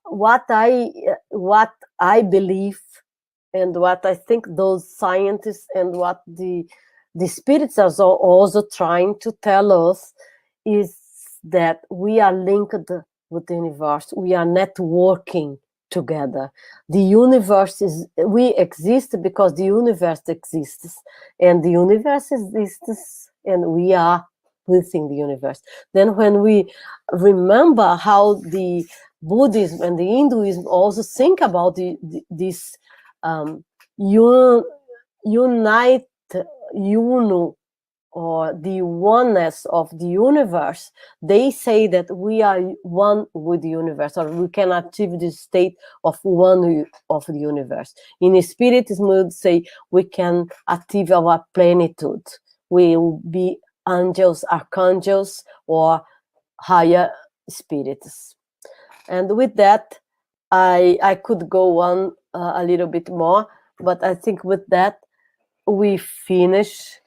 [SPEAKER 3] What I believe and what I think those scientists and what the spirits are also trying to tell us is that we are linked with the universe. We are networking together. The universe we exist because the universe exists, and the universe exists, and we are within the universe. Then when we remember how the Buddhism and the Hinduism also think about this unite, or the oneness of the universe, they say that we are one with the universe, or we can achieve this state of one of the universe. In Spiritism, we would say we can achieve our plenitude. We will be angels, archangels, or higher spirits. And with that, I could go on a little bit more, but I think with that, we finish.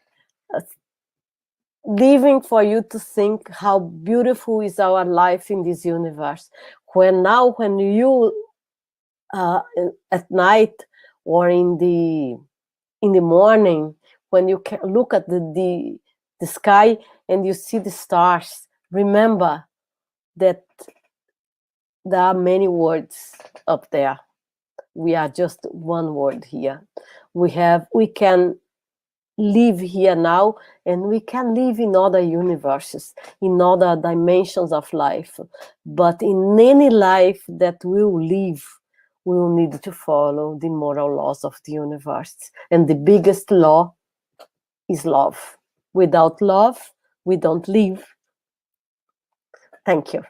[SPEAKER 3] Leaving for you to think how beautiful is our life in this universe. When you at night or in the morning, when you can look at the the sky and you see the stars, remember that there are many words up there. We are just one word here. We can live here now, and we can live in other universes, in other dimensions of life. But in any life that we will live, we will need to follow the moral laws of the universe. And the biggest law is love. Without love, we don't live. Thank you.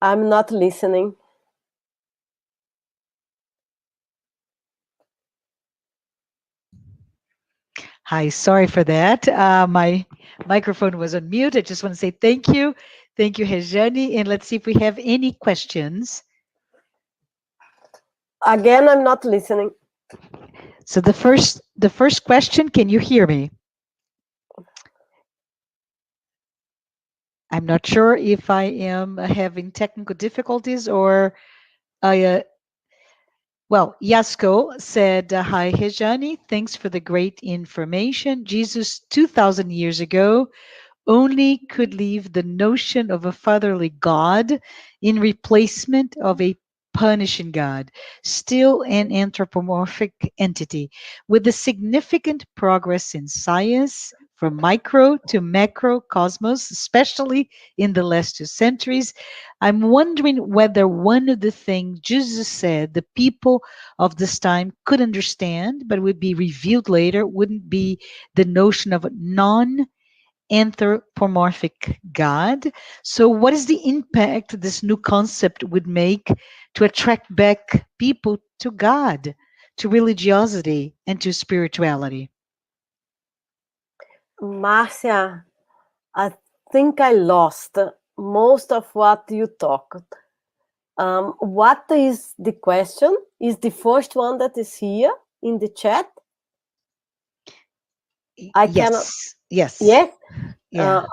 [SPEAKER 3] I'm not listening.
[SPEAKER 2] Hi, sorry for that. My microphone was on mute. I just want to say thank you. Thank you, Rejane. And let's see if we have any questions.
[SPEAKER 3] Again, I'm not listening.
[SPEAKER 2] So the first question, can you hear me? I'm not sure if I am having technical difficulties or well, Yasko said, hi, Rejane, thanks for the great information. Jesus, 2,000 years ago, only could leave the notion of a fatherly God in replacement of a punishing God, still an anthropomorphic entity. With the significant progress in science, from micro to macro cosmos, especially in the last 2 centuries, I'm wondering whether one of the things Jesus said the people of this time could understand, but would be revealed later, wouldn't be the notion of a non-anthropomorphic God. So what is the impact this new concept would make to attract back people to God, to religiosity, and to spirituality?
[SPEAKER 3] Marcia, I think I lost most of what you talked. What is the question? Is the first one that is here in the chat? I cannot.
[SPEAKER 2] Yes.
[SPEAKER 3] Yes.
[SPEAKER 2] Yeah.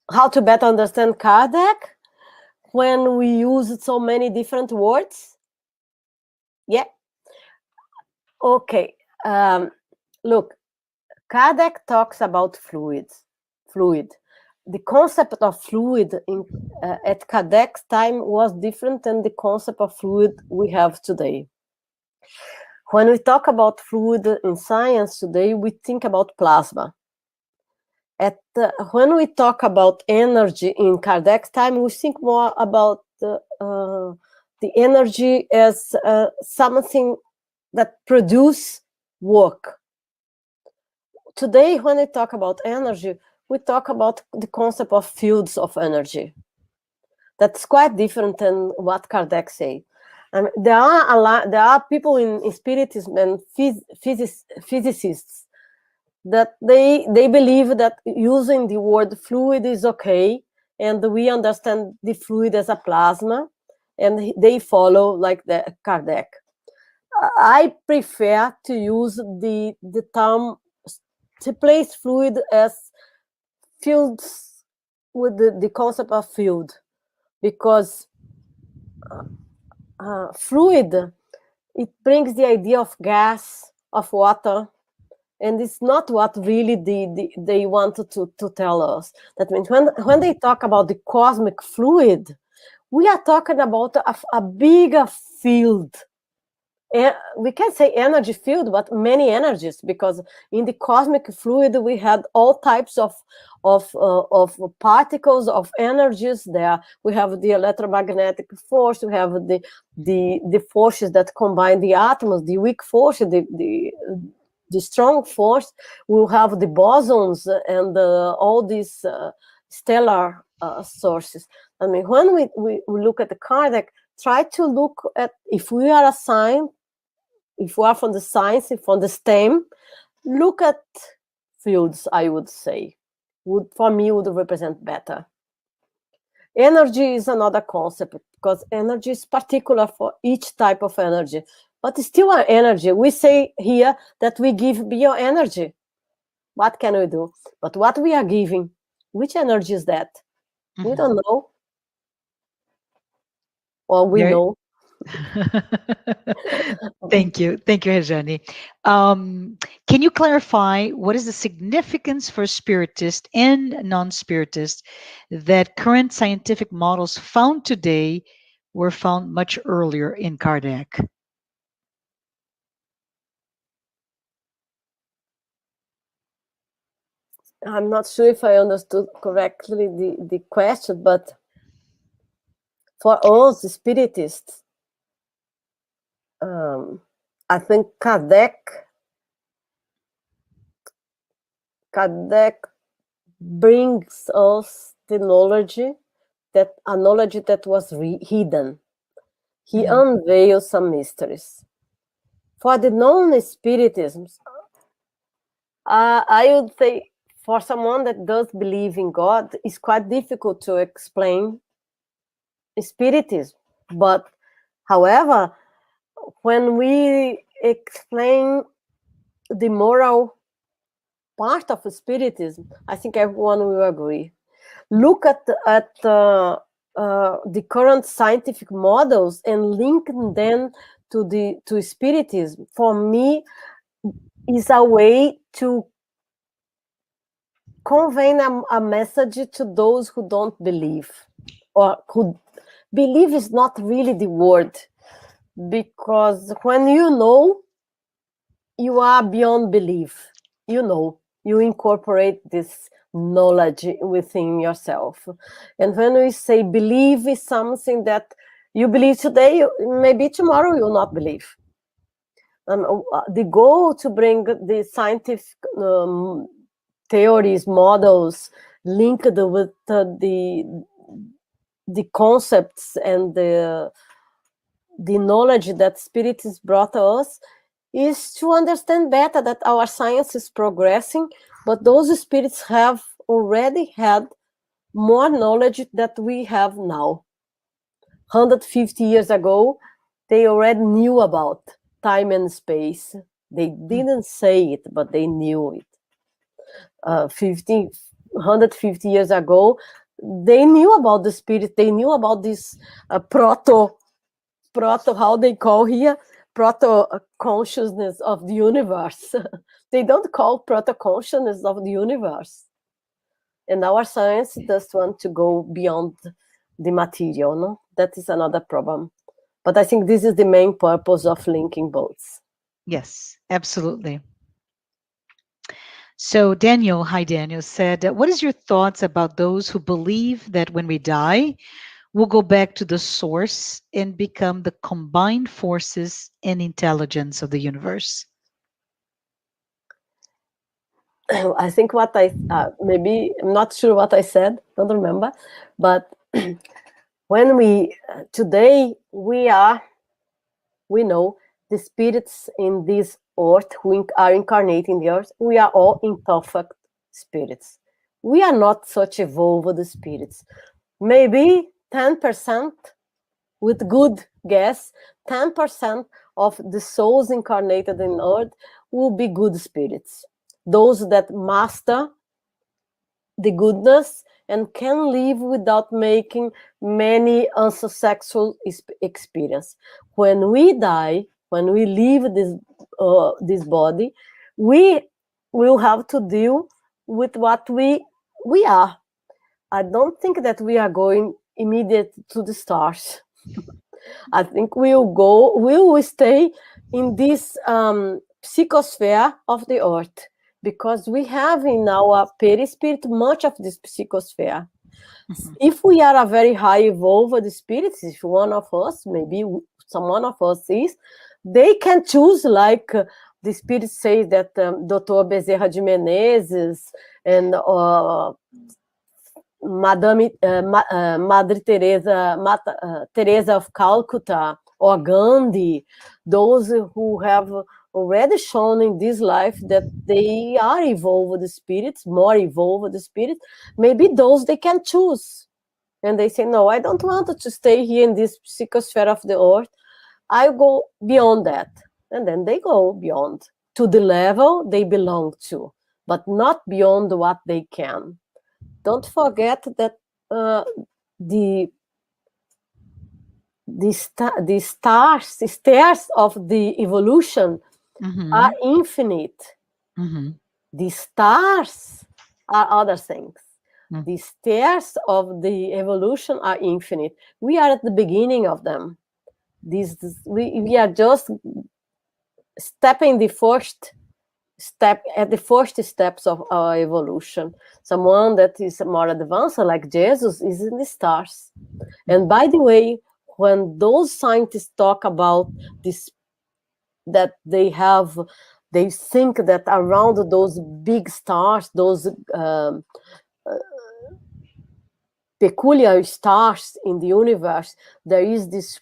[SPEAKER 3] How to better understand Kardec when we use so many different words? Yeah. Okay. Look, Kardec talks about fluid. The concept of fluid at Kardec's time was different than the concept of fluid we have today. When we talk about fluid in science today, we think about plasma. When we talk about energy in Kardec's time, we think more about the energy as something that produces work. Today, when we talk about energy, we talk about the concept of fields of energy. That's quite different than what Kardec said. There are people in spiritism and physicists that they believe that using the word fluid is okay, and we understand the fluid as a plasma, and they follow like the Kardec. I prefer to use the term to place fluid as fields with the concept of field, because fluid, it brings the idea of gas, of water, and it's not what really they wanted to tell us. That means when they talk about the cosmic fluid, we are talking about a bigger field. We can say energy field, but many energies, because in the cosmic fluid we had all types of particles, of energies there. We have the electromagnetic force, we have the forces that combine the atoms, the weak force, the strong force. We'll have the bosons and all these stellar sources. I mean, when we look at the Kardec, try to look at, if we are a sign, if we are from the science, from the STEM, look at fields, I would say. For me, would represent better. Energy is another concept, because energy is particular for each type of energy, but it's still an energy. We say here that we give bioenergy. What can we do? But what we are giving, which energy is that? We don't know. Or we know.
[SPEAKER 2] Thank you, Rejane. Can you clarify what is the significance for spiritists and non-spiritists that current scientific models found today were found much earlier in Kardec?
[SPEAKER 3] I'm not sure if I understood correctly the question, but for us spiritists, I think Kardec brings us the knowledge that was hidden. He unveils some mysteries. For the non-spiritisms, I would say for someone that does believe in God, it's quite difficult to explain spiritism. But however, when we explain the moral part of spiritism, I think everyone will agree. Look at the current scientific models and link them to spiritism. For me, is a way to convey a message to those who don't believe, or who believe is not really the word, because when you know, you are beyond belief. You know, you incorporate this knowledge within yourself. And when we say believe is something that you believe today, maybe tomorrow you will not believe. The goal to bring the scientific theories, models linked with the concepts and the knowledge that spiritists brought us is to understand better that our science is progressing, but those spirits have already had more knowledge that we have now. 150 years ago, they already knew about time and space. They didn't say it, but they knew it. 150 years ago, they knew about the spirit. They knew about this proto, how they call here, proto-consciousness of the universe. They don't call proto-consciousness of the universe. And our science just want to go beyond the material, no? That is another problem. But I think this is the main purpose of linking both.
[SPEAKER 2] Yes, absolutely. So Daniel, hi Daniel, said, what is your thoughts about those who believe that when we die, we'll go back to the source and become the combined forces and intelligence of the universe?
[SPEAKER 3] I think what maybe I'm not sure what I said, don't remember, but when today we know the spirits in this earth who are incarnating the earth, we are all imperfect spirits. We are not such evolved spirits. Maybe 10%, with good guess, 10% of the souls incarnated in earth will be good spirits. Those that master the goodness and can live without making many unsuccessful experience. When we die, when we leave this body, we will have to deal with what we are. I don't think that we are going immediate to the stars. I think we will stay in this psychosphere of the earth, because we have in our perispirit much of this psychosphere. If we are a very high evolved spirit, if one of us, maybe some one of us is, they can choose, like the spirit says that Dr. Bezerra de Menezes and Madre Teresa of Calcutta, or Gandhi, those who have already shown in this life that they are evolved spirits, more evolved spirits, maybe those they can choose. And they say, no, I don't want to stay here in this psychosphere of the earth. I go beyond that. And then they go beyond to the level they belong to. but not beyond what they can. Don't forget that the stairs of the evolution are infinite. The stars are other things. The stairs of the evolution are infinite. We are at the beginning of them. We are just stepping the first step at the first steps of our evolution. Someone that is more advanced, like Jesus, is in the stars. And by the way, when those scientists talk about this, that they think that around those big stars, those peculiar stars in the universe, there is this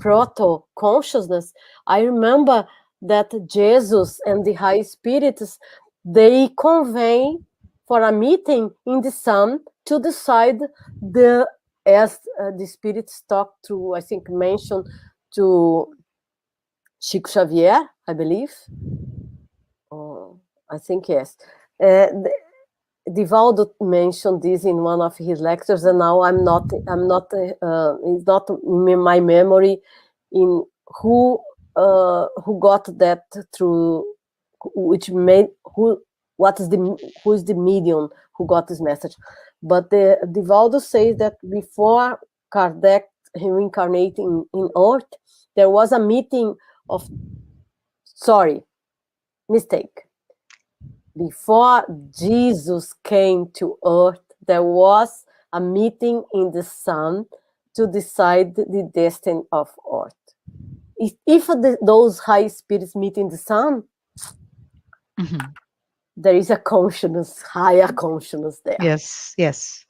[SPEAKER 3] proto-consciousness. I remember that Jesus and the high spirits, they convene for a meeting in the sun to decide as the spirits talk to, I think, mentioned to Chico Xavier, I believe. I think, yes. Divaldo mentioned this in one of his lectures, and now it's not in my memory in who got that through, who is the medium who got this message. But Divaldo says that before Kardec reincarnating in Earth, there was a meeting of, before Jesus came to Earth, there was a meeting in the sun to decide the destiny of Earth. If those high spirits meet in the sun, there is a consciousness, higher consciousness there.
[SPEAKER 2] Yes, yes.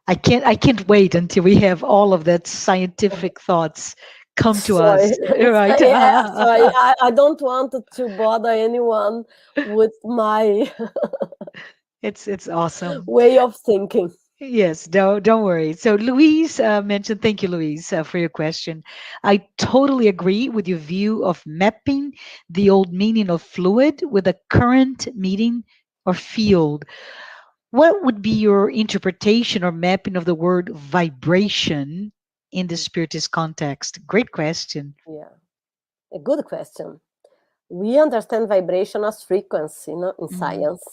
[SPEAKER 2] I can't wait until we have all of that scientific thoughts come to us. Right?
[SPEAKER 3] I don't want to bother anyone with my
[SPEAKER 2] It's awesome
[SPEAKER 3] way of thinking.
[SPEAKER 2] Yes, don't worry. So Louise mentioned, thank you, Louise, for your question. I totally agree with your view of mapping the old meaning of fluid with a current meaning or field. What would be your interpretation or mapping of the word vibration in the spiritist context? Great question.
[SPEAKER 3] Yeah, a good question. We understand vibration as frequency, in science.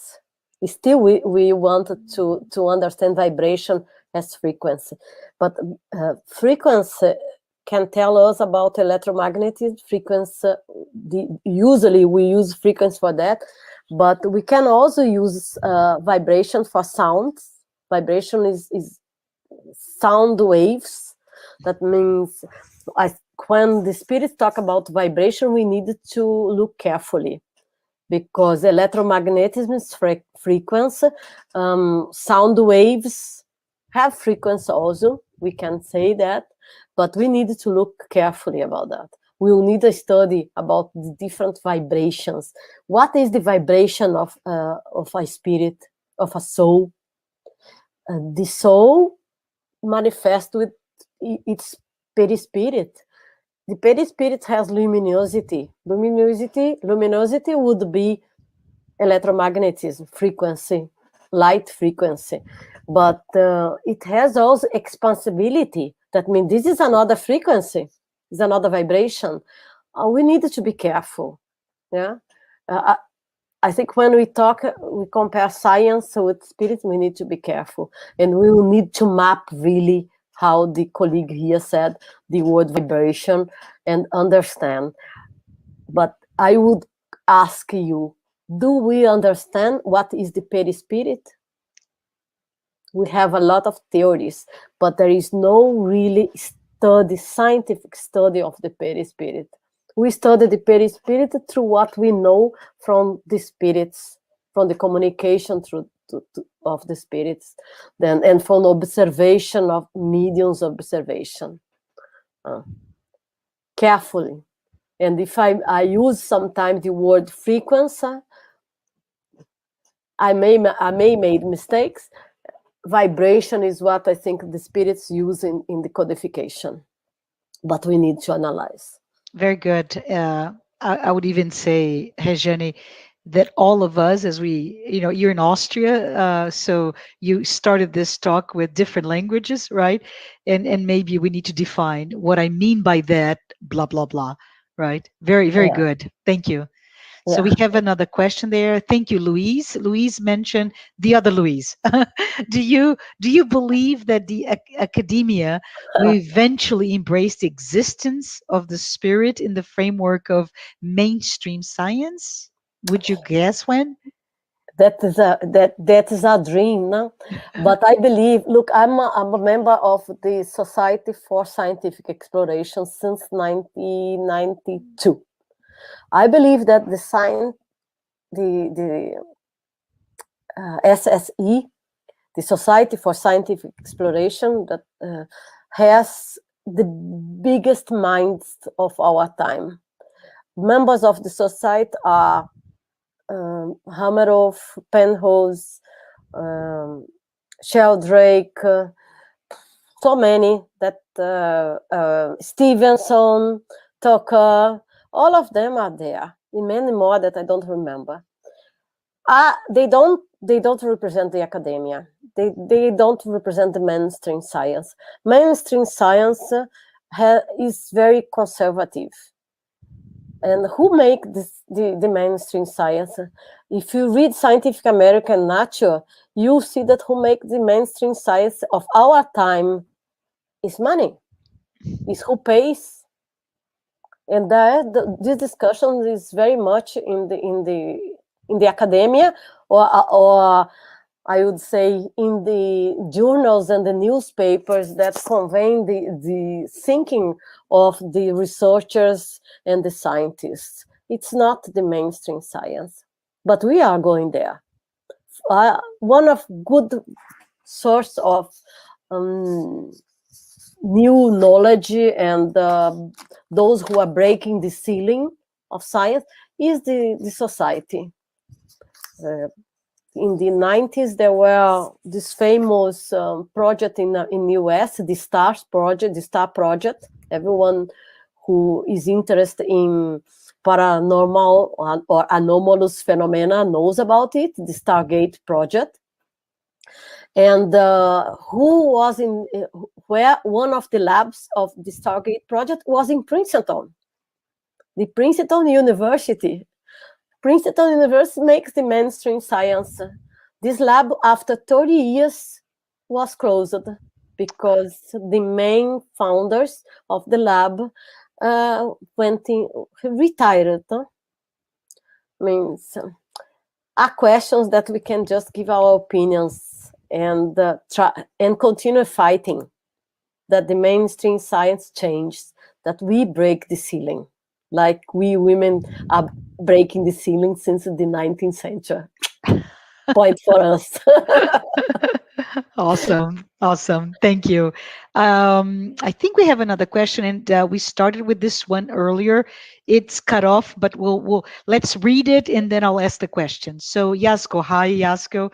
[SPEAKER 3] Still, we wanted to understand vibration as frequency. But frequency can tell us about electromagnetic frequency. Usually, we use frequency for that. But we can also use vibration for sounds. Vibration is sound waves. That means when the spirits talk about vibration, we need to look carefully, because electromagnetism is frequency. Sound waves have frequency also, we can say that, but we need to look carefully about that. We will need a study about the different vibrations. What is the vibration of a spirit, of a soul? The soul manifests with its perispirit. The perispirit has luminosity. Luminosity would be electromagnetism, frequency, light frequency. But it has also expansibility. That means this is another frequency, is another vibration. We need to be careful. Yeah, I think when we compare science with spirit, we need to be careful, and we will need to map really how the colleague here said the word vibration and understand. But I would ask you, do we understand what is the perispirit? We have a lot of theories, but there is no really scientific study of the perispirit. We study the perispirit through what we know from the spirits, from the communication of the spirits, and from observation of mediums observation. Carefully. And if I use sometimes the word frequency, I may make mistakes. Vibration is what I think the spirits use in the codification, but we need to analyze.
[SPEAKER 2] Very good. I would even say, Rejane, that all of us, as we, you're in Austria, so you started this talk with different languages, right? And maybe we need to define what I mean by that, blah, blah, blah, right? Very, very
[SPEAKER 3] Yeah,
[SPEAKER 2] good. Thank you. So we
[SPEAKER 3] yeah.
[SPEAKER 2] have another question there. Thank you, Louise. Louise mentioned the other Louise. Do you believe that the academia will eventually embrace the existence of the spirit in the framework of mainstream science? Would you guess when?
[SPEAKER 3] That is a dream, no? But I believe. Look, I'm a member of the Society for Scientific Exploration since 1992. I believe that the SSE, the Society for Scientific Exploration, that has the biggest minds of our time. Members of the society are Hameroff, Penrose, Sheldrake, so many that Stevenson, Tucker, all of them are there, and many more that I don't remember. They don't represent the academia. They don't represent the mainstream science. Mainstream science is very conservative. And who make the mainstream science? If you read Scientific American and Nature, you see that who make the mainstream science of our time is money, is who pays. And this discussion is very much in the academia, or I would say in the journals and the newspapers that convey the thinking of the researchers and the scientists. It's not the mainstream science, but we are going there. One of good source of new knowledge and those who are breaking the ceiling of science is the society. In the 90s, there were this famous project in US, the STAR project. Everyone who is interested in paranormal or anomalous phenomena knows about it, the Stargate project. And where one of the labs of the Stargate project was in Princeton, the Princeton University. Princeton University makes the mainstream science. This lab, after 30 years, was closed because the main founders of the lab retired. Means are questions that we can just give our opinions and try and continue fighting that the mainstream science changes, that we break the ceiling, like we women are breaking the ceiling since the 19th century. Point for us.
[SPEAKER 2] Awesome. Thank you. I think we have another question, and we started with this one earlier. It's cut off, but let's read it, and then I'll ask the question. So Yasko, hi Yasko.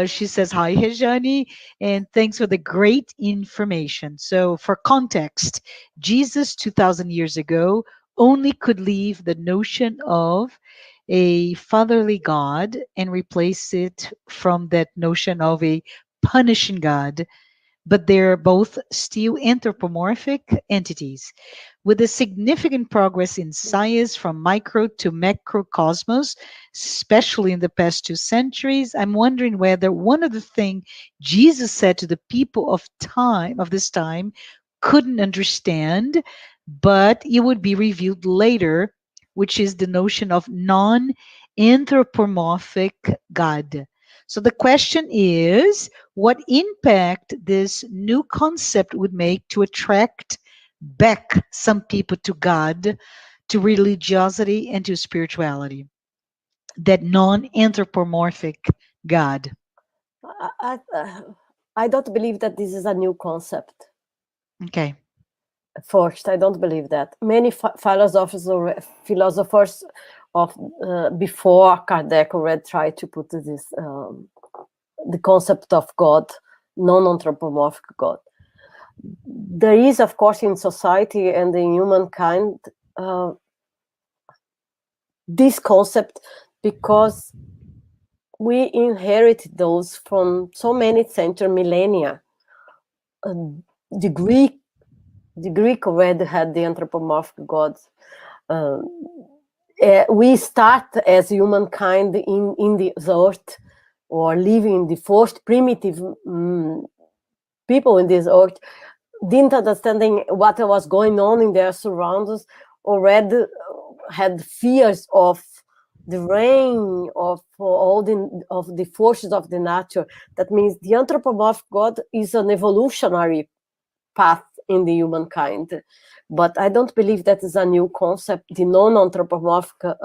[SPEAKER 2] She says hi Rejane, and thanks for the great information. So for context, Jesus 2,000 years ago only could leave the notion of a fatherly God and replace it from that notion of a punishing God, but they're both still anthropomorphic entities. With a significant progress in science from micro to macrocosmos, especially in the past 2 centuries, I'm wondering whether one of the things Jesus said to the people of this time couldn't understand, but it would be revealed later, which is the notion of non-anthropomorphic God. So the question is, what impact this new concept would make to attract back some people to God, to religiosity, and to spirituality? That non-anthropomorphic God.
[SPEAKER 3] I don't believe that this is a new concept.
[SPEAKER 2] Okay.
[SPEAKER 3] First, I don't believe that. Many philosophers of before Kardec already tried to put this the concept of God, non-anthropomorphic God. There is, of course, in society and in humankind this concept because we inherited those from so many centuries, millennia. The Greek already had the anthropomorphic gods. We start as humankind in the earth, or living in the first primitive people in this earth, didn't understanding what was going on in their surroundings, already had fears of the rain, of all the forces of the nature. That means the anthropomorphic God is an evolutionary path in the humankind. But I don't believe that is a new concept. The non-anthropomorphic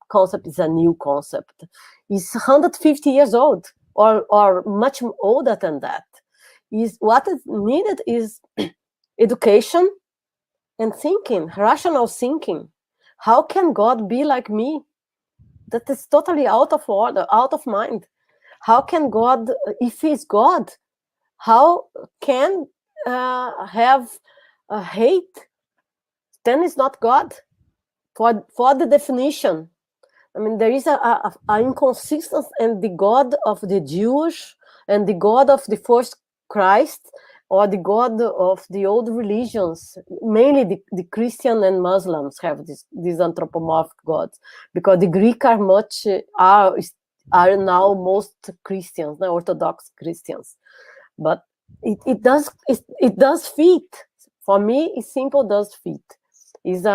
[SPEAKER 3] concept is a new concept. It's 150 years old, or much older than that. What is needed is education and thinking, rational thinking. How can God be like me? That is totally out of order, out of mind. How can God, if he's God, how can have a hate? Then it's not God. For the definition, I mean, there is a inconsistency in the God of the Jewish and the God of the first Christ, or the God of the old religions. Mainly the Christian and Muslims have these anthropomorphic gods, because the Greek are now most Christians, now Orthodox Christians. But it does fit. For me, it simple does fit. It's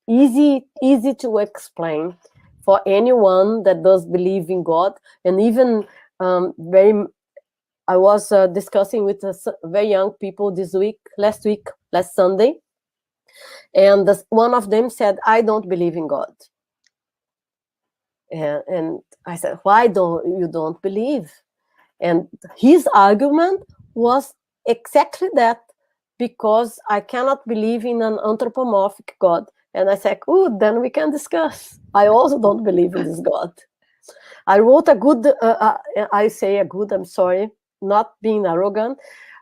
[SPEAKER 3] easy to explain for anyone that does believe in God. And even I was discussing with very young people last Sunday, and one of them said, I don't believe in God. And I said, why don't believe? And his argument was exactly that, because I cannot believe in an anthropomorphic God. And I said, oh, then we can discuss. I also don't believe in this God. I wrote I'm sorry, not being arrogant,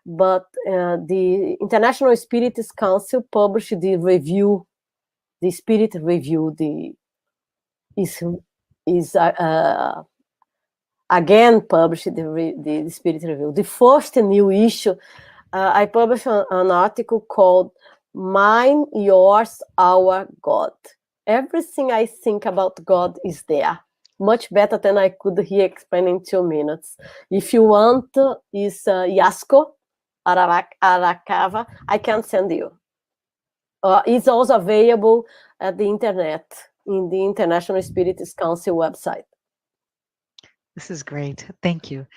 [SPEAKER 3] but the International Spiritist Council published the review, the Spirit Review, again published the Spirit Review. The first new issue, I published an article called Mine, Yours, Our God. Everything I think about God is there. Much better than I could here explain in 2 minutes. If you want, is Yasko Arakawa, I can send you. It's also available at the internet, in the International Spiritist Council website.
[SPEAKER 2] This is great. Thank you.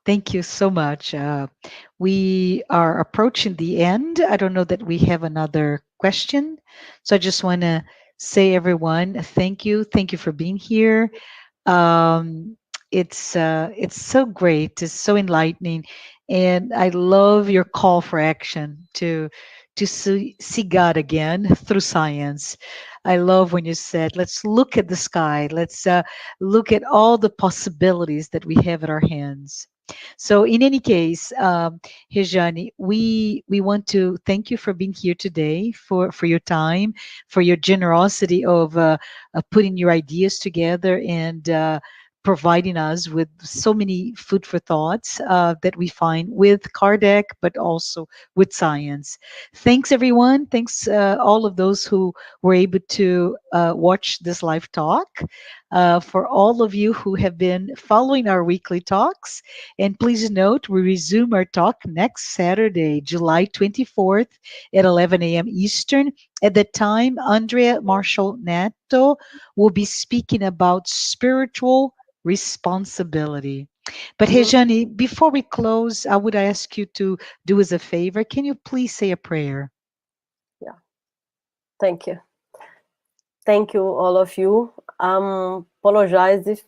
[SPEAKER 2] Thank you so much. We are approaching the end. I don't know that we have another question. So I just want to say, everyone, thank you. Thank you for being here. It's so great. It's so enlightening. And I love your call for action to see God again through science. I love when you said, let's look at the sky. Let's look at all the possibilities that we have at our hands. So in any case, Rejane, we want to thank you for being here today, for your time, for your generosity of putting your ideas together, and providing us with so many food for thoughts that we find with Kardec, but also with science. Thanks, everyone. Thanks all of those who were able to watch this live talk. For all of you who have been following our weekly talks. And please note, we resume our talk next Saturday, July 24th at 11 a.m. Eastern. At that time, Andrea Marshall Nato will be speaking about spiritual responsibility. But Rejane, before we close, I would ask you to do us a favor. Can you please say a prayer?
[SPEAKER 3] Yeah. Thank you. Thank you, all of you. Apologize if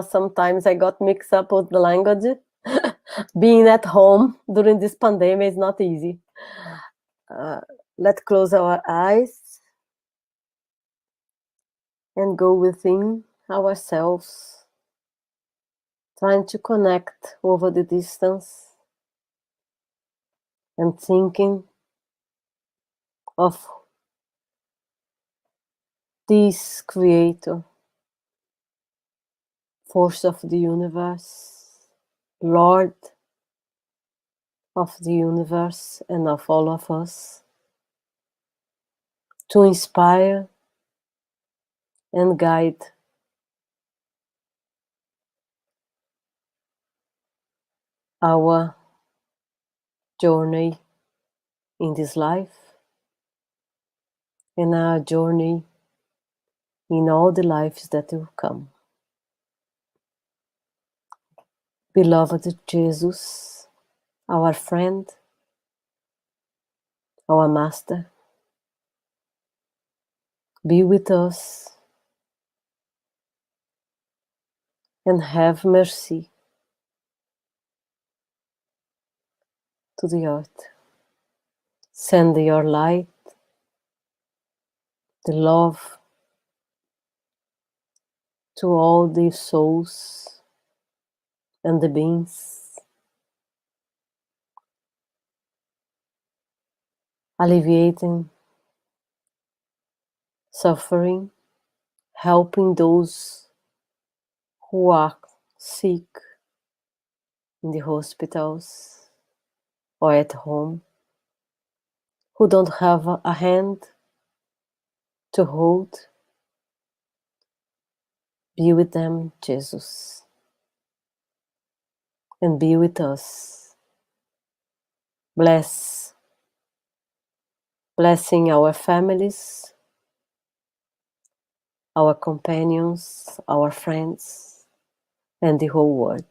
[SPEAKER 3] sometimes I got mixed up with the language. Being at home during this pandemic is not easy. Let's close our eyes and go within ourselves, trying to connect over the distance and thinking of this Creator force of the universe, Lord of the universe and of all of us, to inspire and guide our journey in this life and our journey in all the lives that will come. Beloved Jesus, our friend, our Master, be with us and have mercy to the earth. Send your light, the love to all the souls and the beings, alleviating suffering, helping those who are sick in the hospitals or at home, who don't have a hand to hold. Be with them, Jesus, and be with us. Blessing our families, our companions, our friends, and the whole world.